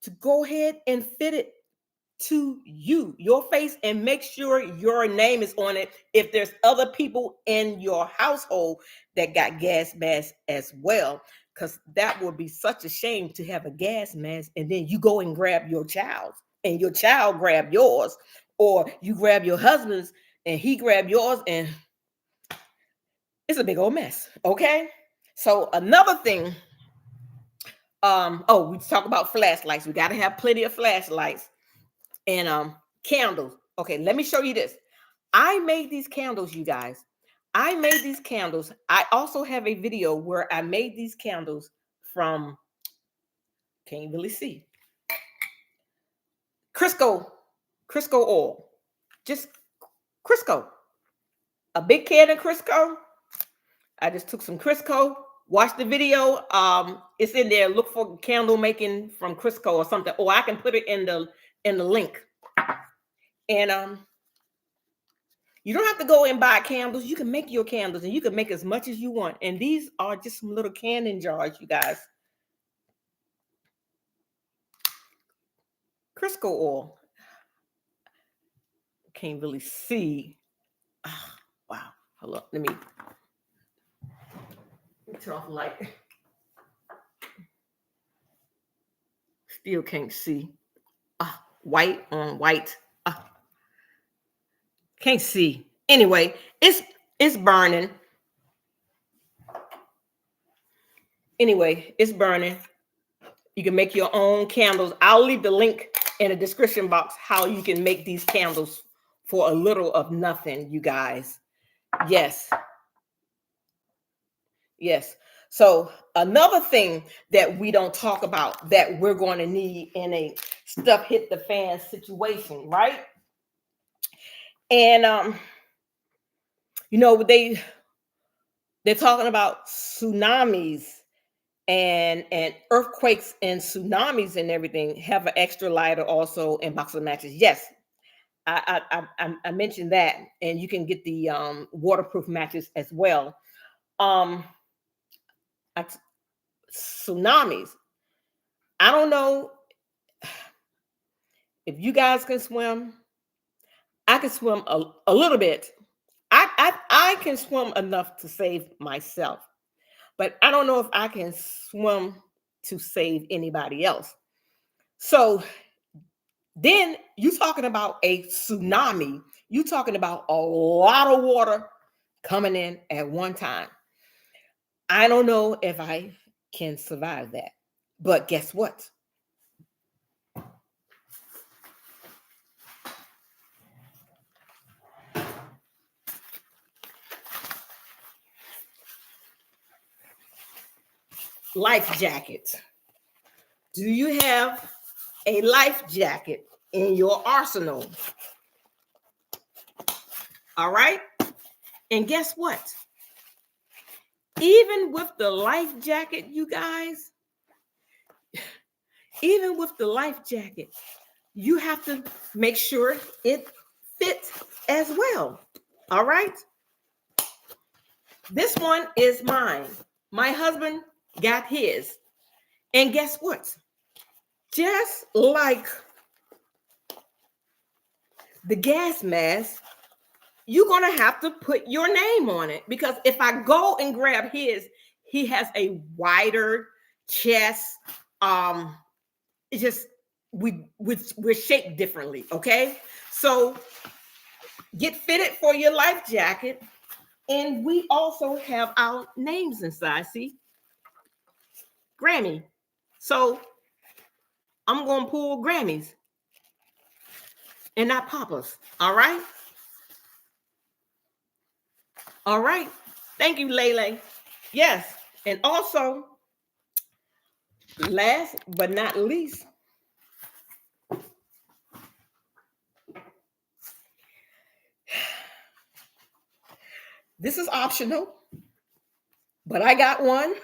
to go ahead and fit it to your face, and make sure your name is on it if there's other people in your household that got gas masks as well, because that would be such a shame to have a gas mask and then you go and grab your child and your child grab yours, or you grab your husband's and he grab yours, and it's a big old mess. Okay. So another thing, we talk about flashlights. We got to have plenty of flashlights. And candles. Okay, let me show you this. I made these candles, you guys. I made these candles. I also have a video where I made these candles from, can't really see, Crisco oil. Just Crisco. A big can of Crisco. I just took some Crisco. Watch the video. It's in there. Look for candle making from Crisco or something. Or I can put it in the link. And you don't have to go and buy candles. You can make your candles, and you can make as much as you want. And these are just some little canning jars, you guys. Crisco oil. Can't really see. Oh, wow. Hold up. Let me turn off the light. Still can't see. White on white. Can't see. Anyway, it's burning. Anyway, it's burning. You can make your own candles. I'll leave the link in the description box how you can make these candles for a little of nothing, you guys. Yes. Yes. So another thing that we don't talk about that we're going to need in a stuff hit the fan situation, right? And they're talking about tsunamis and earthquakes and tsunamis and everything. Have an extra lighter also in box of matches. Yes, I mentioned that, and you can get the waterproof matches as well. Tsunamis. I don't know if you guys can swim. I can swim a little bit. I can swim enough to save myself, but I don't know if I can swim to save anybody else. So Then you talking about a tsunami. You talking about a lot of water coming in at one time. I don't know if I can survive that. But guess what? Life jackets. Do you have a life jacket in your arsenal? All right. And guess what? Even with the life jacket, you guys, even with the life jacket, you have to make sure it fits as well. All right. This one is mine. My husband got his. And guess what? Just like the gas mask, you're going to have to put your name on it, because if I go and grab his, he has a wider chest. It's just we're shaped differently. Okay, so get fitted for your life jacket, and we also have our names inside. See, Grammy. So I'm going to pull Grammys and not Papas. All right. All right. Thank you, Lele. Yes. And also, last but not least, this is optional, but I got one.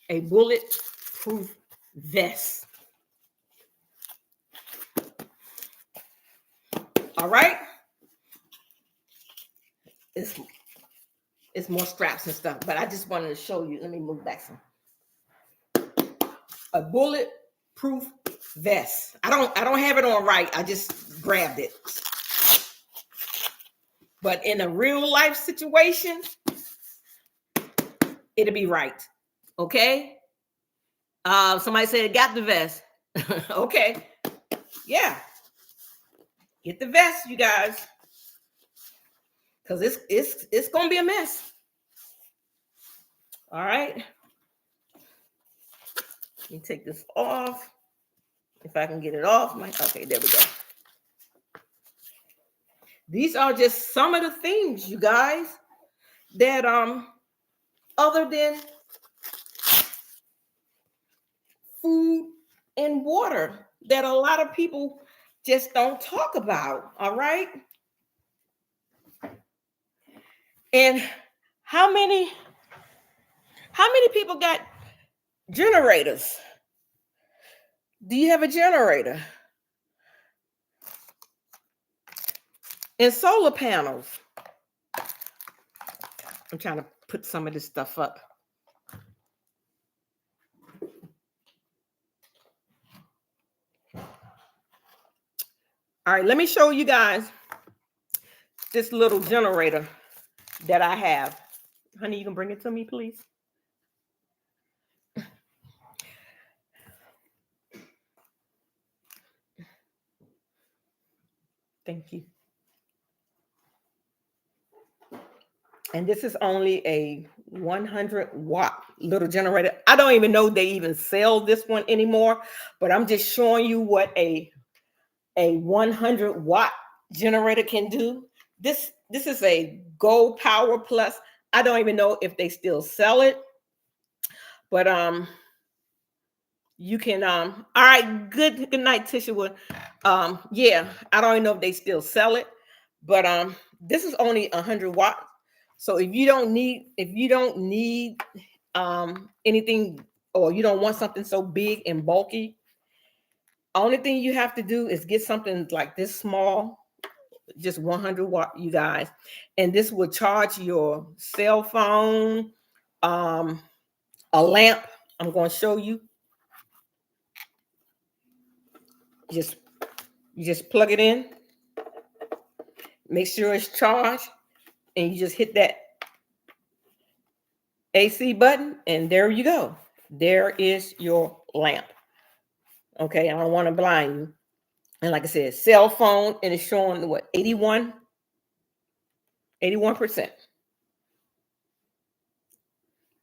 A bulletproof vest. All right. It's more straps and stuff, but I just wanted to show you. Let me move back some. A bulletproof vest. I don't have it on right. I just grabbed it. But in a real life situation, it'll be right. Okay. Somebody said got the vest. Okay. Yeah. Get the vest, you guys. Because it's gonna be a mess. All right. Let me take this off. If I can get it off. Okay, there we go. These are just some of the things, you guys, that other than food and water, that a lot of people just don't talk about. All right. And how many people got generators? Do you have a generator? And solar panels. I'm trying to put some of this stuff up. All right, let me show you guys this little generator that I have. Honey, you can bring it to me, please? Thank you. And this is only a 100-watt little generator. I don't even know they even sell this one anymore, but I'm just showing you what a 100-watt generator can do. This is a Gold Power Plus. I don't even know if they still sell it, but you can all right, good night, Tisha. Yeah, I don't even know if they still sell it, but this is only 100 watts. So if you don't need anything, or you don't want something so big and bulky, only thing you have to do is get something like this small, just 100 watt, you guys, and this will charge your cell phone, a lamp. I'm going to show you. You just plug it in, make sure it's charged, and you just hit that AC button, and there you go. There is your lamp. Okay, I don't want to blind you. And like I said, cell phone, and it's showing what, 81%.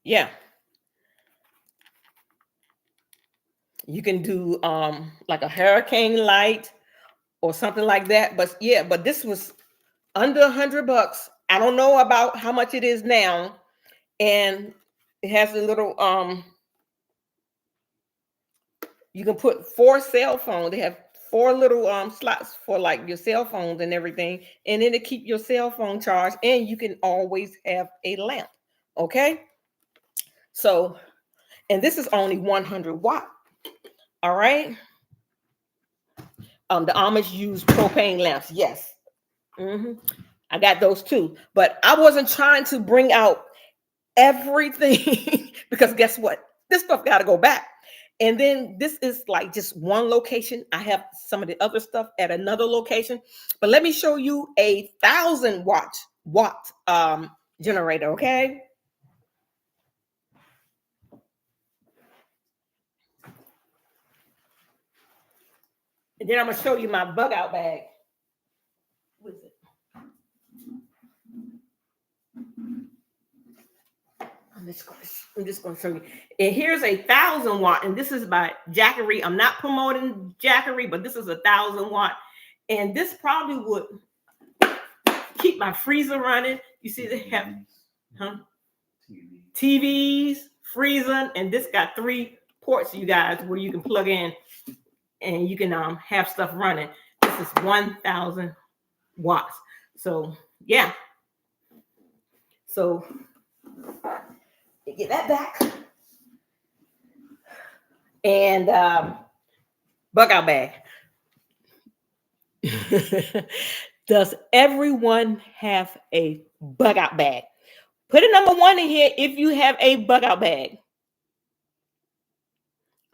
Yeah. You can do like a hurricane light or something like that. But yeah, but this was under $100. I don't know about how much it is now. And it has a little you can put 4 cell phones. They have 4 little slots for like your cell phones and everything, and then to keep your cell phone charged, and you can always have a lamp. Okay, so, and this is only 100 watt. All right. The Amish use propane lamps. Yes. I got those too, but I wasn't trying to bring out everything because guess what? This stuff got to go back. And then this is like just one location. I have some of the other stuff at another location, but let me show you a 1,000 watt generator. Okay. And then I'm gonna show you my bug out bag. What is it? I'm just gonna show you. And here's a 1,000 watt, and this is by Jackery. I'm not promoting Jackery, but this is a 1,000 watt, and this probably would keep my freezer running. You see, they have TVs, freezing, and this got 3 ports, you guys, where you can plug in and you can have stuff running. This is 1,000 watts. So yeah. So get that back. And bug out bag. Does everyone have a bug out bag? Put a number 1 in here if you have a bug out bag.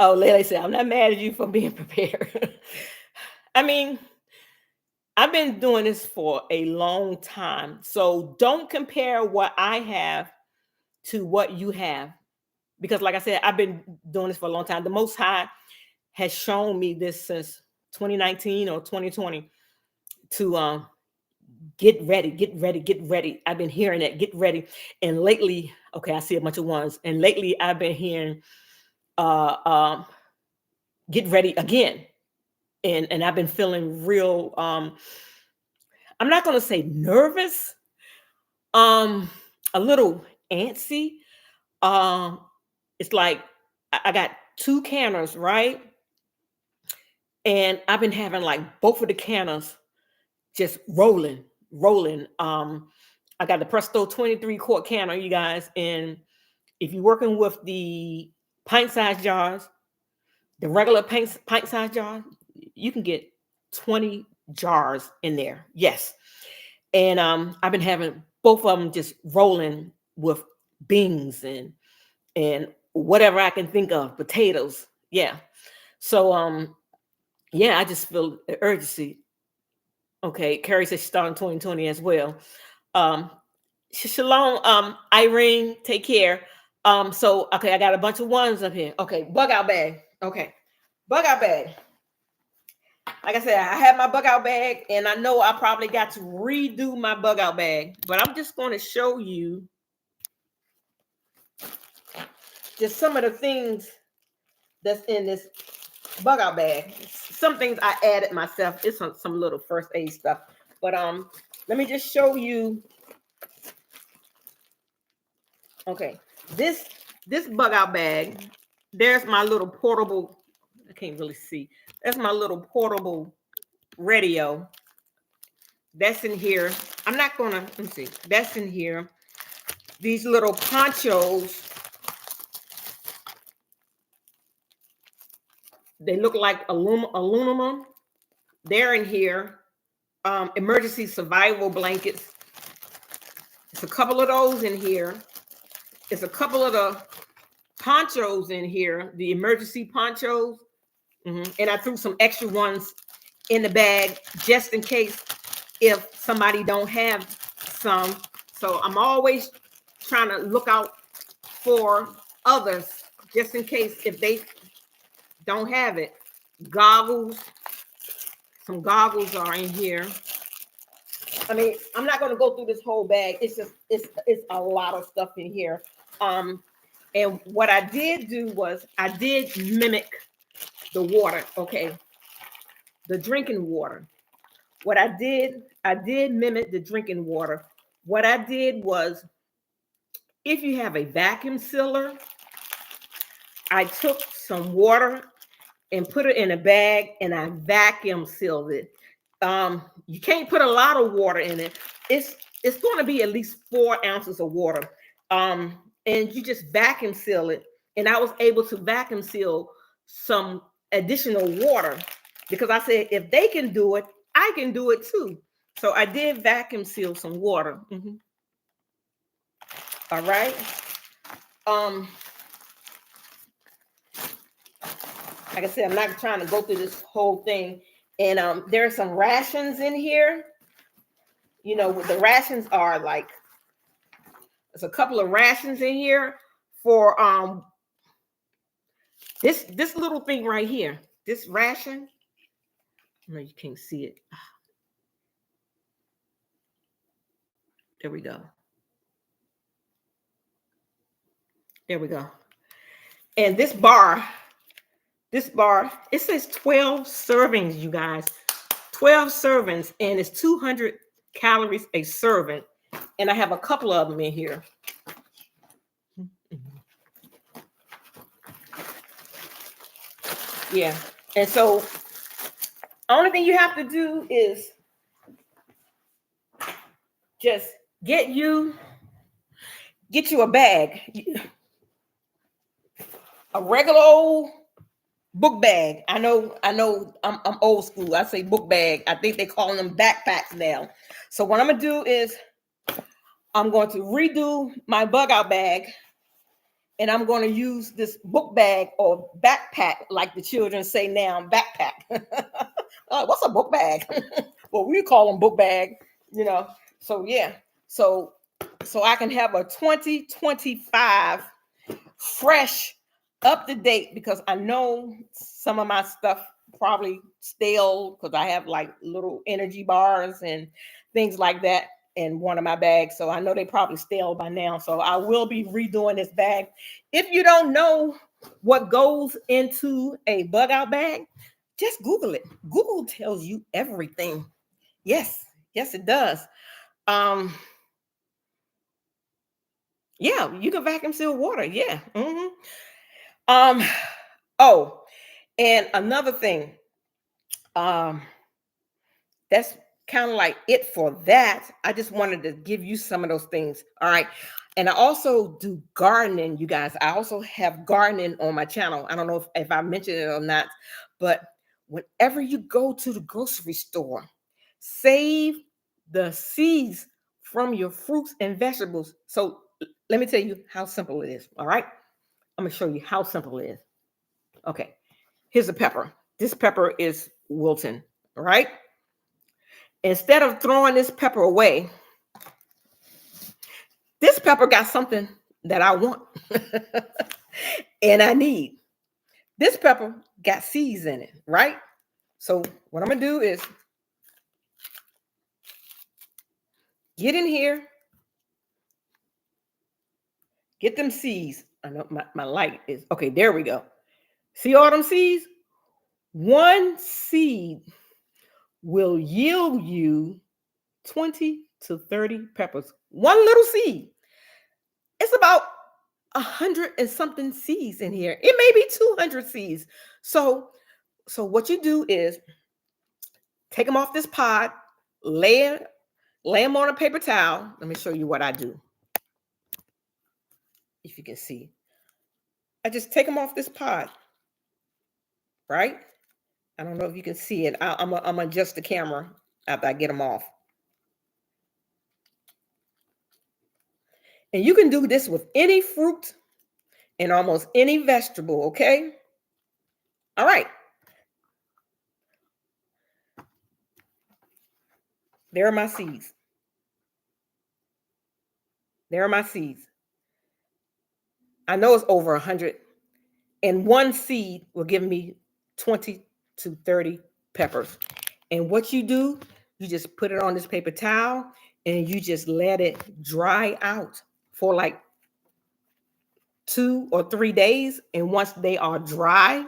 Oh, Lily said, I'm not mad at you for being prepared. I mean, I've been doing this for a long time. So don't compare what I have to what you have. Because like I said, I've been doing this for a long time. The Most High has shown me this since 2019 or 2020 to get ready. I've been hearing that, get ready. And lately, okay, I see a bunch of ones. And lately I've been hearing get ready again. And I've been feeling real, I'm not going to say nervous, a little antsy. It's like I got 2 canners, right? And I've been having like both of the canners just rolling. I got the Presto 23 quart canner, you guys. And if you're working with the pint size jars, the regular pint size jar, you can get 20 jars in there. Yes. And I've been having both of them just rolling with beans and whatever I can think of, potatoes. Yeah. So yeah, I just feel the urgency. Okay, Carrie says she's starting 2020 as well. Shalom, Irene, take care. So okay, I got a bunch of ones up here. Okay, bug out bag. Okay, bug out bag. Like I said, I have my bug out bag, and I know I probably got to redo my bug out bag, but I'm just going to show you just some of the things that's in this bug out bag. Some things I added myself. It's some little first aid stuff, but let me just show you. Okay, this bug out bag. There's my little portable. I can't really see. That's my little portable radio. That's in here. I'm not gonna, let me see. That's in here. These little ponchos. They look like aluminum. They're in here. Emergency survival blankets. It's a couple of those in here. It's a couple of the ponchos in here, the emergency ponchos. And I threw some extra ones in the bag just in case if somebody don't have some. So I'm always trying to look out for others, just in case if they don't have it. Goggles. Some goggles are in here. I mean, I'm not going to go through this whole bag. It's just it's a lot of stuff in here. And what I did do was I did mimic the water. Okay, the drinking water. What I did mimic the drinking water. What I did was, if you have a vacuum sealer, I took some water and put it in a bag and I vacuum sealed it. You can't put a lot of water in it. It's going to be at least 4 ounces of water. And you just vacuum seal it. And I was able to vacuum seal some additional water because I said, if they can do it, I can do it too. So I did vacuum seal some water. All right. Like I said, I'm not trying to go through this whole thing. And there are some rations in here. You know, the rations are like, there's a couple of rations in here for this little thing right here. This ration. No, you can't see it. There we go. There we go. And this bar, it says 12 servings, you guys. 12 servings, and it's 200 calories a serving. And I have a couple of them in here. Yeah. And so only thing you have to do is just get you a bag. A regular old book bag. I know I'm old school. I say book bag. I think they call them backpacks now. So what I'm gonna do is I'm going to redo my Bugout bag, and I'm going to use this book bag or backpack, like the children say now, backpack. What's a book bag? Well, we call them book bag, you know. So yeah, so I can have a 2025 fresh, up to date, because I know some of my stuff probably stale because I have like little energy bars and things like that in one of my bags. So I know they probably stale by now. So I will be redoing this bag. If you don't know what goes into a Bugout bag, just Google it. Google tells you everything. Yes, it does. Yeah, you can vacuum seal water. Yeah. Oh, and another thing, that's kind of like it for that. I just wanted to give you some of those things. All right. And I also do gardening, you guys. I also have gardening on my channel. I don't know if I mentioned it or not, but whenever you go to the grocery store, save the seeds from your fruits and vegetables. So let me tell you how simple it is. All right. I'm going to show you how simple it is. Okay. Here's a pepper. This pepper is wilting, all right? Instead of throwing this pepper away, this pepper got something that I want and I need. This pepper got seeds in it, right? So what I'm going to do is get in here, get them seeds. I know my light is, okay, there we go. See all them seeds? One seed will yield you 20 to 30 peppers. One little seed. It's about 100 and something seeds in here. It may be 200 seeds. So what you do is take them off this pod, lay them on a paper towel. Let me show you what I do. If you can see, I just take them off this pod, right? I don't know if you can see it. I'm gonna adjust the camera after I get them off. And you can do this with any fruit and almost any vegetable, okay? All right. There are my seeds. There are my seeds. I know it's over 100. And one seed will give me 20 to 30 peppers. And what you do, you just put it on this paper towel and you just let it dry out for like 2 or 3 days. And once they are dry,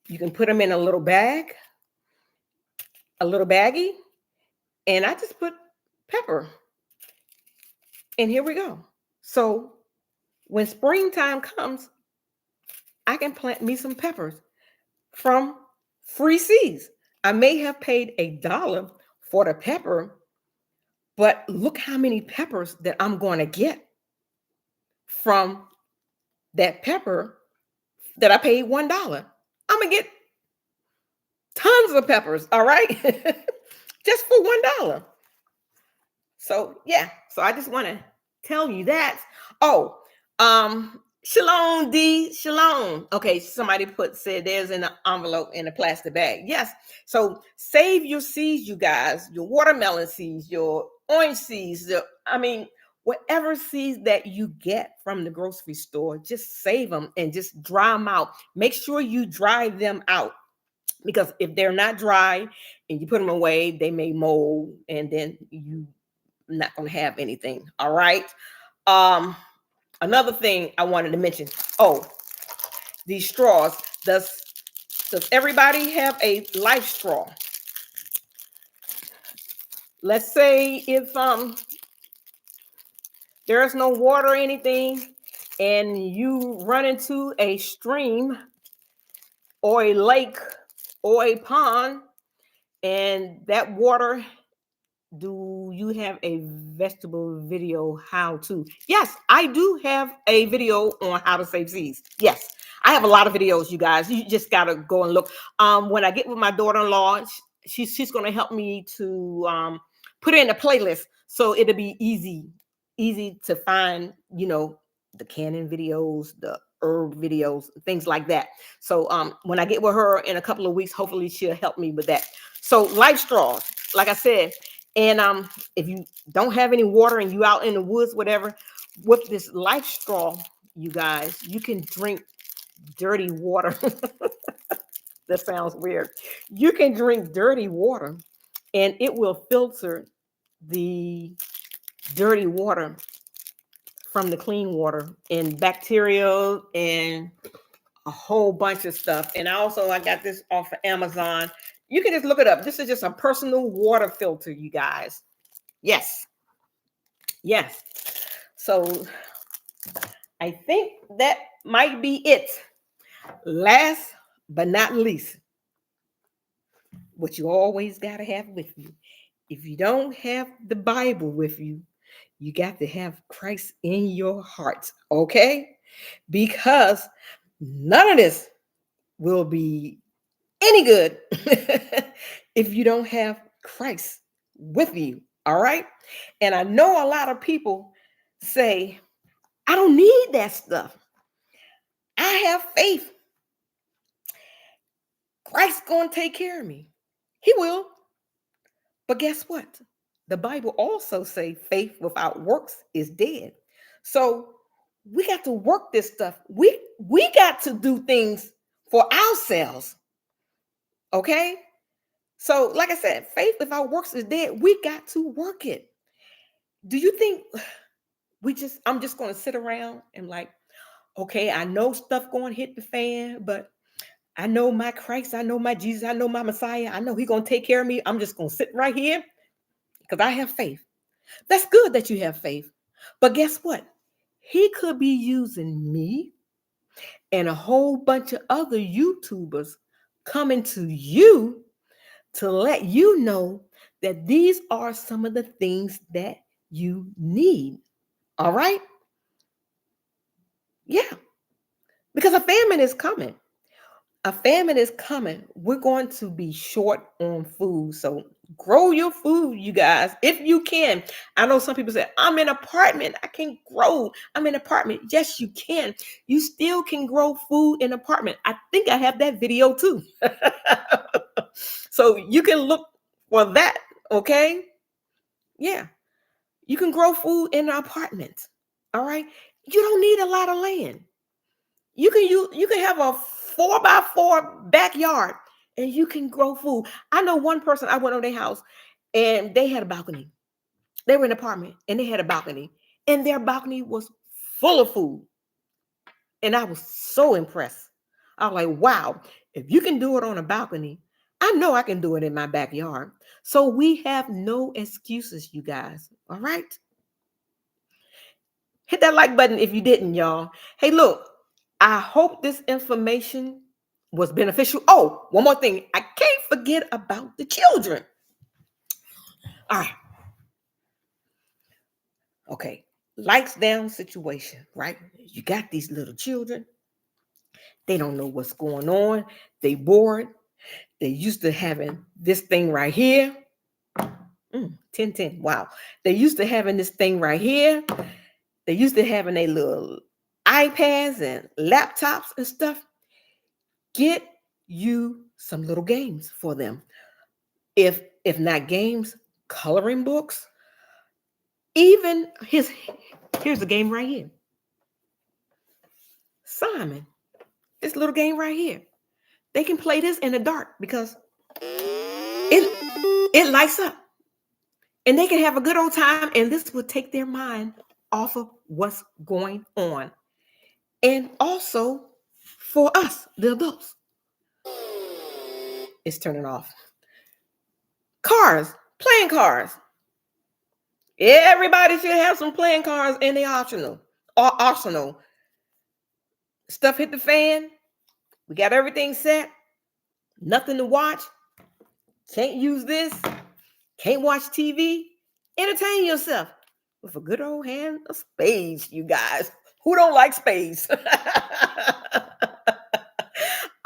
you can put them in a little bag, a little baggie, and I just put pepper. And here we go. So when springtime comes, I can plant me some peppers from free seeds. I may have paid $1 for the pepper, but look how many peppers that I'm going to get from that pepper that I paid $1. I'm going to get tons of peppers, all right? Just for $1. So yeah, so I just want to tell you that. Oh, Shalom D, Shalom. Okay, somebody said there's an envelope in a plastic bag. Yes. So save your seeds, you guys, your watermelon seeds, your orange seeds, whatever seeds that you get from the grocery store, just save them and just dry them out. Make sure you dry them out. Because if they're not dry and you put them away, they may mold and then you not going to have anything. All right. Another thing I wanted to mention. Oh, these straws. Does everybody have a life straw? Let's say if there's no water or anything and you run into a stream or a lake or a pond and that water, do you have a vegetable video how to? Yes, I do have a video on how to save seeds. Yes, I have a lot of videos, you guys. You just got to go and look. When I get with my daughter-in-law, she's going to help me to put it in a playlist so it'll be easy to find, the canning videos, the herb videos, things like that. So when I get with her in a couple of weeks, hopefully she'll help me with that. So life straws, like I said, and if you don't have any water and you out in the woods, whatever, with this life straw, you guys, you can drink dirty water. That sounds weird. You can drink dirty water and it will filter the dirty water from the clean water and bacteria and a whole bunch of stuff. And I got this off of Amazon. You can just look it up. This is just a personal water filter, you guys. Yes. So I think that might be it. Last but not least, what you always got to have with you. If you don't have the Bible with you, you got to have Christ in your heart, okay? Because none of this will be any good if you don't have Christ with you, all right? And I know a lot of people say, I don't need that stuff. I have faith. Christ's going to take care of me. He will. But guess what? The Bible also say faith without works is dead. So we got to work this stuff. We got to do things for ourselves. Okay? So like I said, faith without works is dead. We got to work it. Do you think I'm just going to sit around and like, okay, I know stuff going to hit the fan, but I know my Christ, I know my Jesus, I know my Messiah, I know He's going to take care of me. I'm just going to sit right here because I have faith. That's good that you have faith. But guess what? He could be using me and a whole bunch of other YouTubers coming to you to let you know that these are some of the things that you need. All right? Yeah. Because a famine is coming. A famine is coming. We're going to be short on food. So grow your food, you guys, if you can. I know some people say, I'm in an apartment. I can grow. I'm in an apartment. Yes, you can. You still can grow food in an apartment. I think I have that video too. So you can look for that. Okay. Yeah. You can grow food in an apartment. All right. You don't need a lot of land. You can have a 4x4 backyard and you can grow food. I know one person, I went on their house and they had a balcony. They were in an apartment and they had a balcony, and their balcony was full of food. And I was so impressed. I was like, wow, if you can do it on a balcony, I know I can do it in my backyard. So we have no excuses, you guys. All right. Hit that like button if you didn't, y'all. Hey, look, I hope this information was beneficial. Oh, one more thing. I can't forget about the children. All right. Okay. Lights down situation, right? You got these little children. They don't know what's going on. They bored. They used to having this thing right here. 10. Wow. They used to having this thing right here. They used to having a little iPads and laptops and stuff. Get you some little games for them. If not games, coloring books. Even here's a game right here. Simon, this little game right here. They can play this in the dark because it lights up. And they can have a good old time, and this will take their mind off of what's going on. And also for us, the adults. It's turning off. Cars, playing cars. Everybody should have some playing cards in their arsenal. Stuff hit the fan. We got everything set. Nothing to watch. Can't use this. Can't watch TV. Entertain yourself with a good old hand of spades, you guys. Who don't like spades?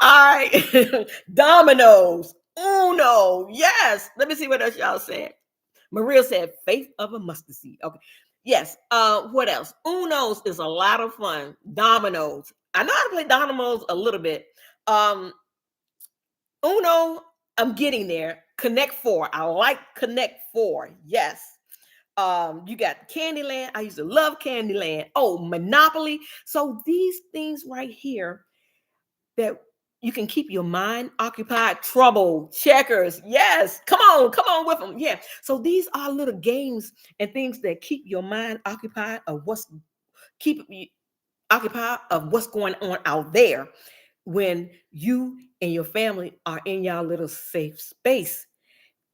All right. Dominoes. Uno. Yes. Let me see what else y'all said. Maria said faith of a mustard seed. Okay. Yes. What else? Uno's is a lot of fun. Dominoes. I know how to play dominoes a little bit. Uno, I'm getting there. Connect Four. I like Connect Four. Yes. You got Candyland. I used to love Candyland. Oh, Monopoly. So these things right here that you can keep your mind occupied. Trouble, checkers. Yes. Come on with them. Yeah. So these are little games and things that keep your mind occupied of what's going on out there when you and your family are in your little safe space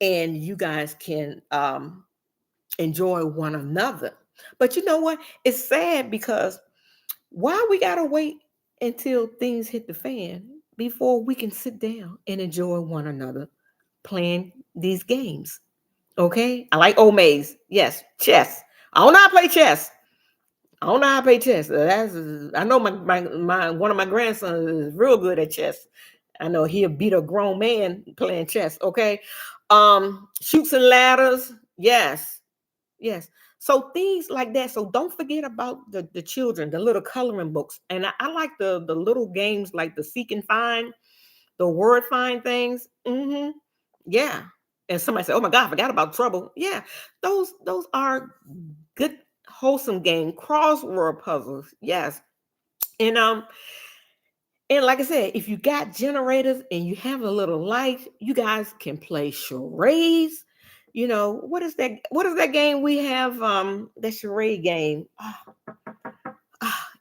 and you guys can enjoy one another. But you know what? It's sad because why we gotta wait until things hit the fan before we can sit down and enjoy one another playing these games. Okay? I like old maze. Yes, chess. I don't know how to play chess. I don't know how to play chess. I know my one of my grandsons is real good at chess. I know he'll beat a grown man playing chess. Okay. Shoots and ladders. Yes. Yes. So things like that. So don't forget about the children, the little coloring books. And I like the little games like the seek and find, the word find things. Yeah. And somebody said, "Oh my God, I forgot about trouble." Yeah, those are good, wholesome game. Crossword puzzles. Yes. And and like I said, if you got generators and you have a little light, you guys can play charades. You know, what is that game we have? That charade game.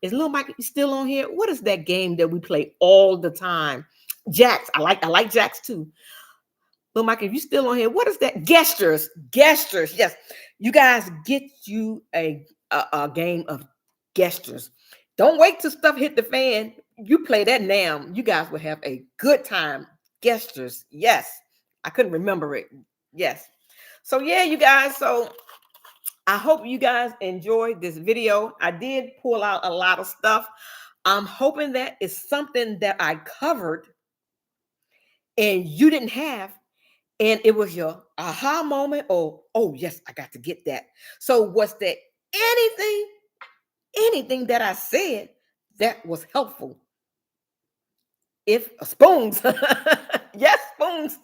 Is Little Mike still on here? What is that game that we play all the time? Jacks. I like Jacks too. Little Mike, if you still on here, what is that? Gestures. Yes. You guys get you a game of gestures. Don't wait till stuff hit the fan. You play that now. You guys will have a good time. Gestures. Yes. I couldn't remember it. Yes. So yeah, you guys. So I hope you guys enjoyed this video. I did pull out a lot of stuff. I'm hoping that is something that I covered and you didn't have, and it was your aha moment, or oh yes, I got to get that. So was there anything that I said that was helpful? If spoons, yes, spoons.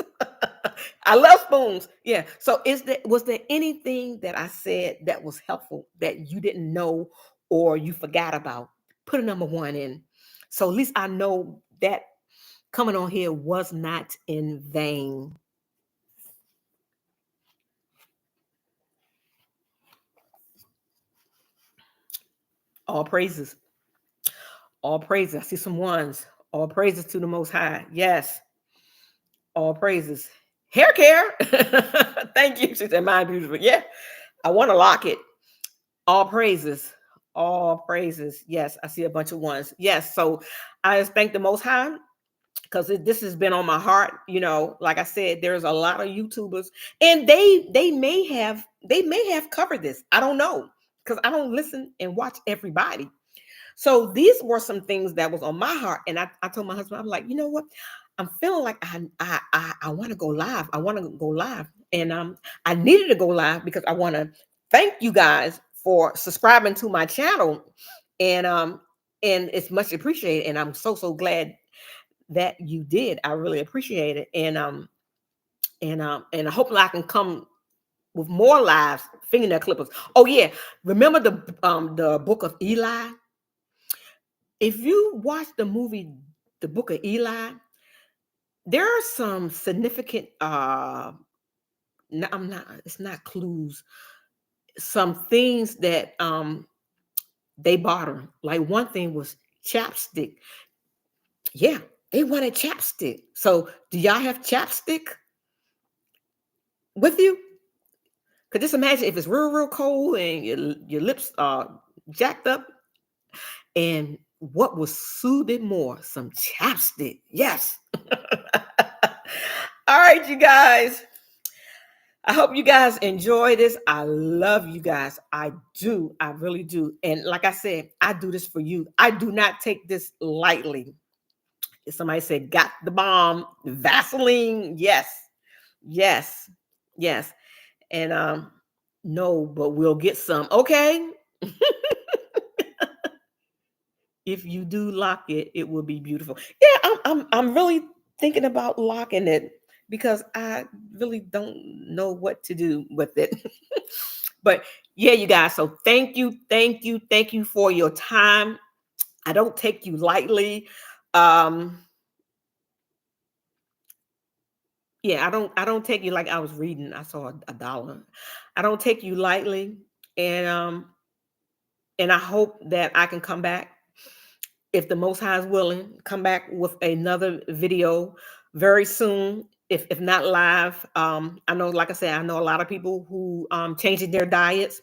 I love spoons. Yeah. So was there anything that I said that was helpful that you didn't know, or you forgot about, put a number 1 in. So at least I know that coming on here was not in vain. All praises. All praises. I see some ones. All praises to the Most High. Yes. All praises. Hair care. Thank you. She said, "Mine beautiful." Yeah. I want to lock it. All praises. All praises. Yes. I see a bunch of ones. Yes. So I just thank the Most High because this has been on my heart. You know, like I said, there's a lot of YouTubers, and they may have covered this. I don't know, because I don't listen and watch everybody. So these were some things that was on my heart, and I told my husband, I'm like, you know what, I'm feeling like I want to go live. I want to go live, and I needed to go live because I want to thank you guys for subscribing to my channel, and it's much appreciated, and I'm so glad that you did. I really appreciate it, and hopefully I can come with more lives, fingernail clippers. Oh yeah, remember the book of Eli? If you watch the movie The Book of Eli, there are some significant it's not clues, some things that they barter. Like one thing was chapstick. Yeah, they wanted chapstick. So do y'all have chapstick with you? Could just imagine if it's real cold and your lips are jacked up, and what will soothe it more? Some chapstick. Yes. All right, you guys. I hope you guys enjoy this. I love you guys. I do. I really do. And like I said, I do this for you. I do not take this lightly. If somebody said, "Got the bomb, Vaseline." Yes. Yes. Yes. And no, but we'll get some. Okay. If you do lock it, it will be beautiful. Yeah, I'm really thinking about locking it because I really don't know what to do with it. But yeah, you guys. So thank you for your time. I don't take you lightly. Yeah, I don't take you like I was reading. I saw a dollar. I don't take you lightly, and I hope that I can come back, if the Most High is willing, come back with another video very soon. If not live, I know, like I said, I know a lot of people who changing their diets,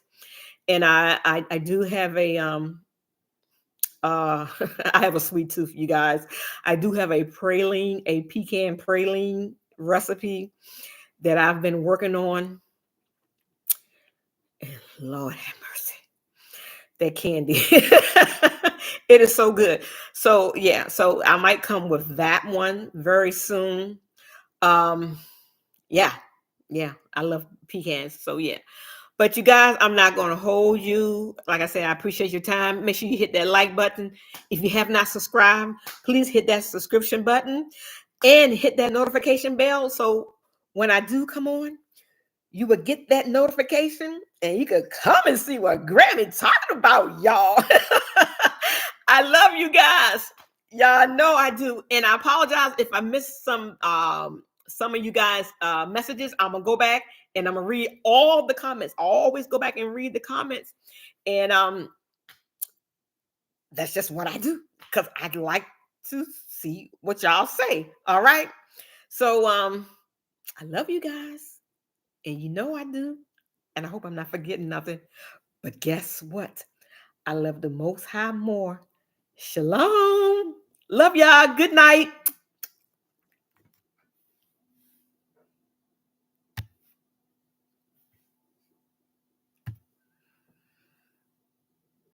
and I do have a I have a sweet tooth, you guys. I do have a pecan praline recipe that I've been working on. And Lord have mercy, that candy. It is so good. So yeah, so I might come with that one very soon. Um, yeah, yeah, I love pecans. So yeah. But you guys, I'm not going to hold you. Like I said, I appreciate your time. Make sure you hit that like button. If you have not subscribed, please hit that subscription button and hit that notification bell. So when I do come on, you would get that notification and you could come and see what Grammy talking about, y'all. I love you guys. Y'all know I do. And I apologize if I missed some of you guys messages. I'm gonna go back and I'm gonna read all the comments. I always go back and read the comments. And that's just what I do, because I'd like to see what y'all say. All right. So I love you guys. And you know I do. And I hope I'm not forgetting nothing. But guess what? I love the Most High more. Shalom. Love y'all. Good night.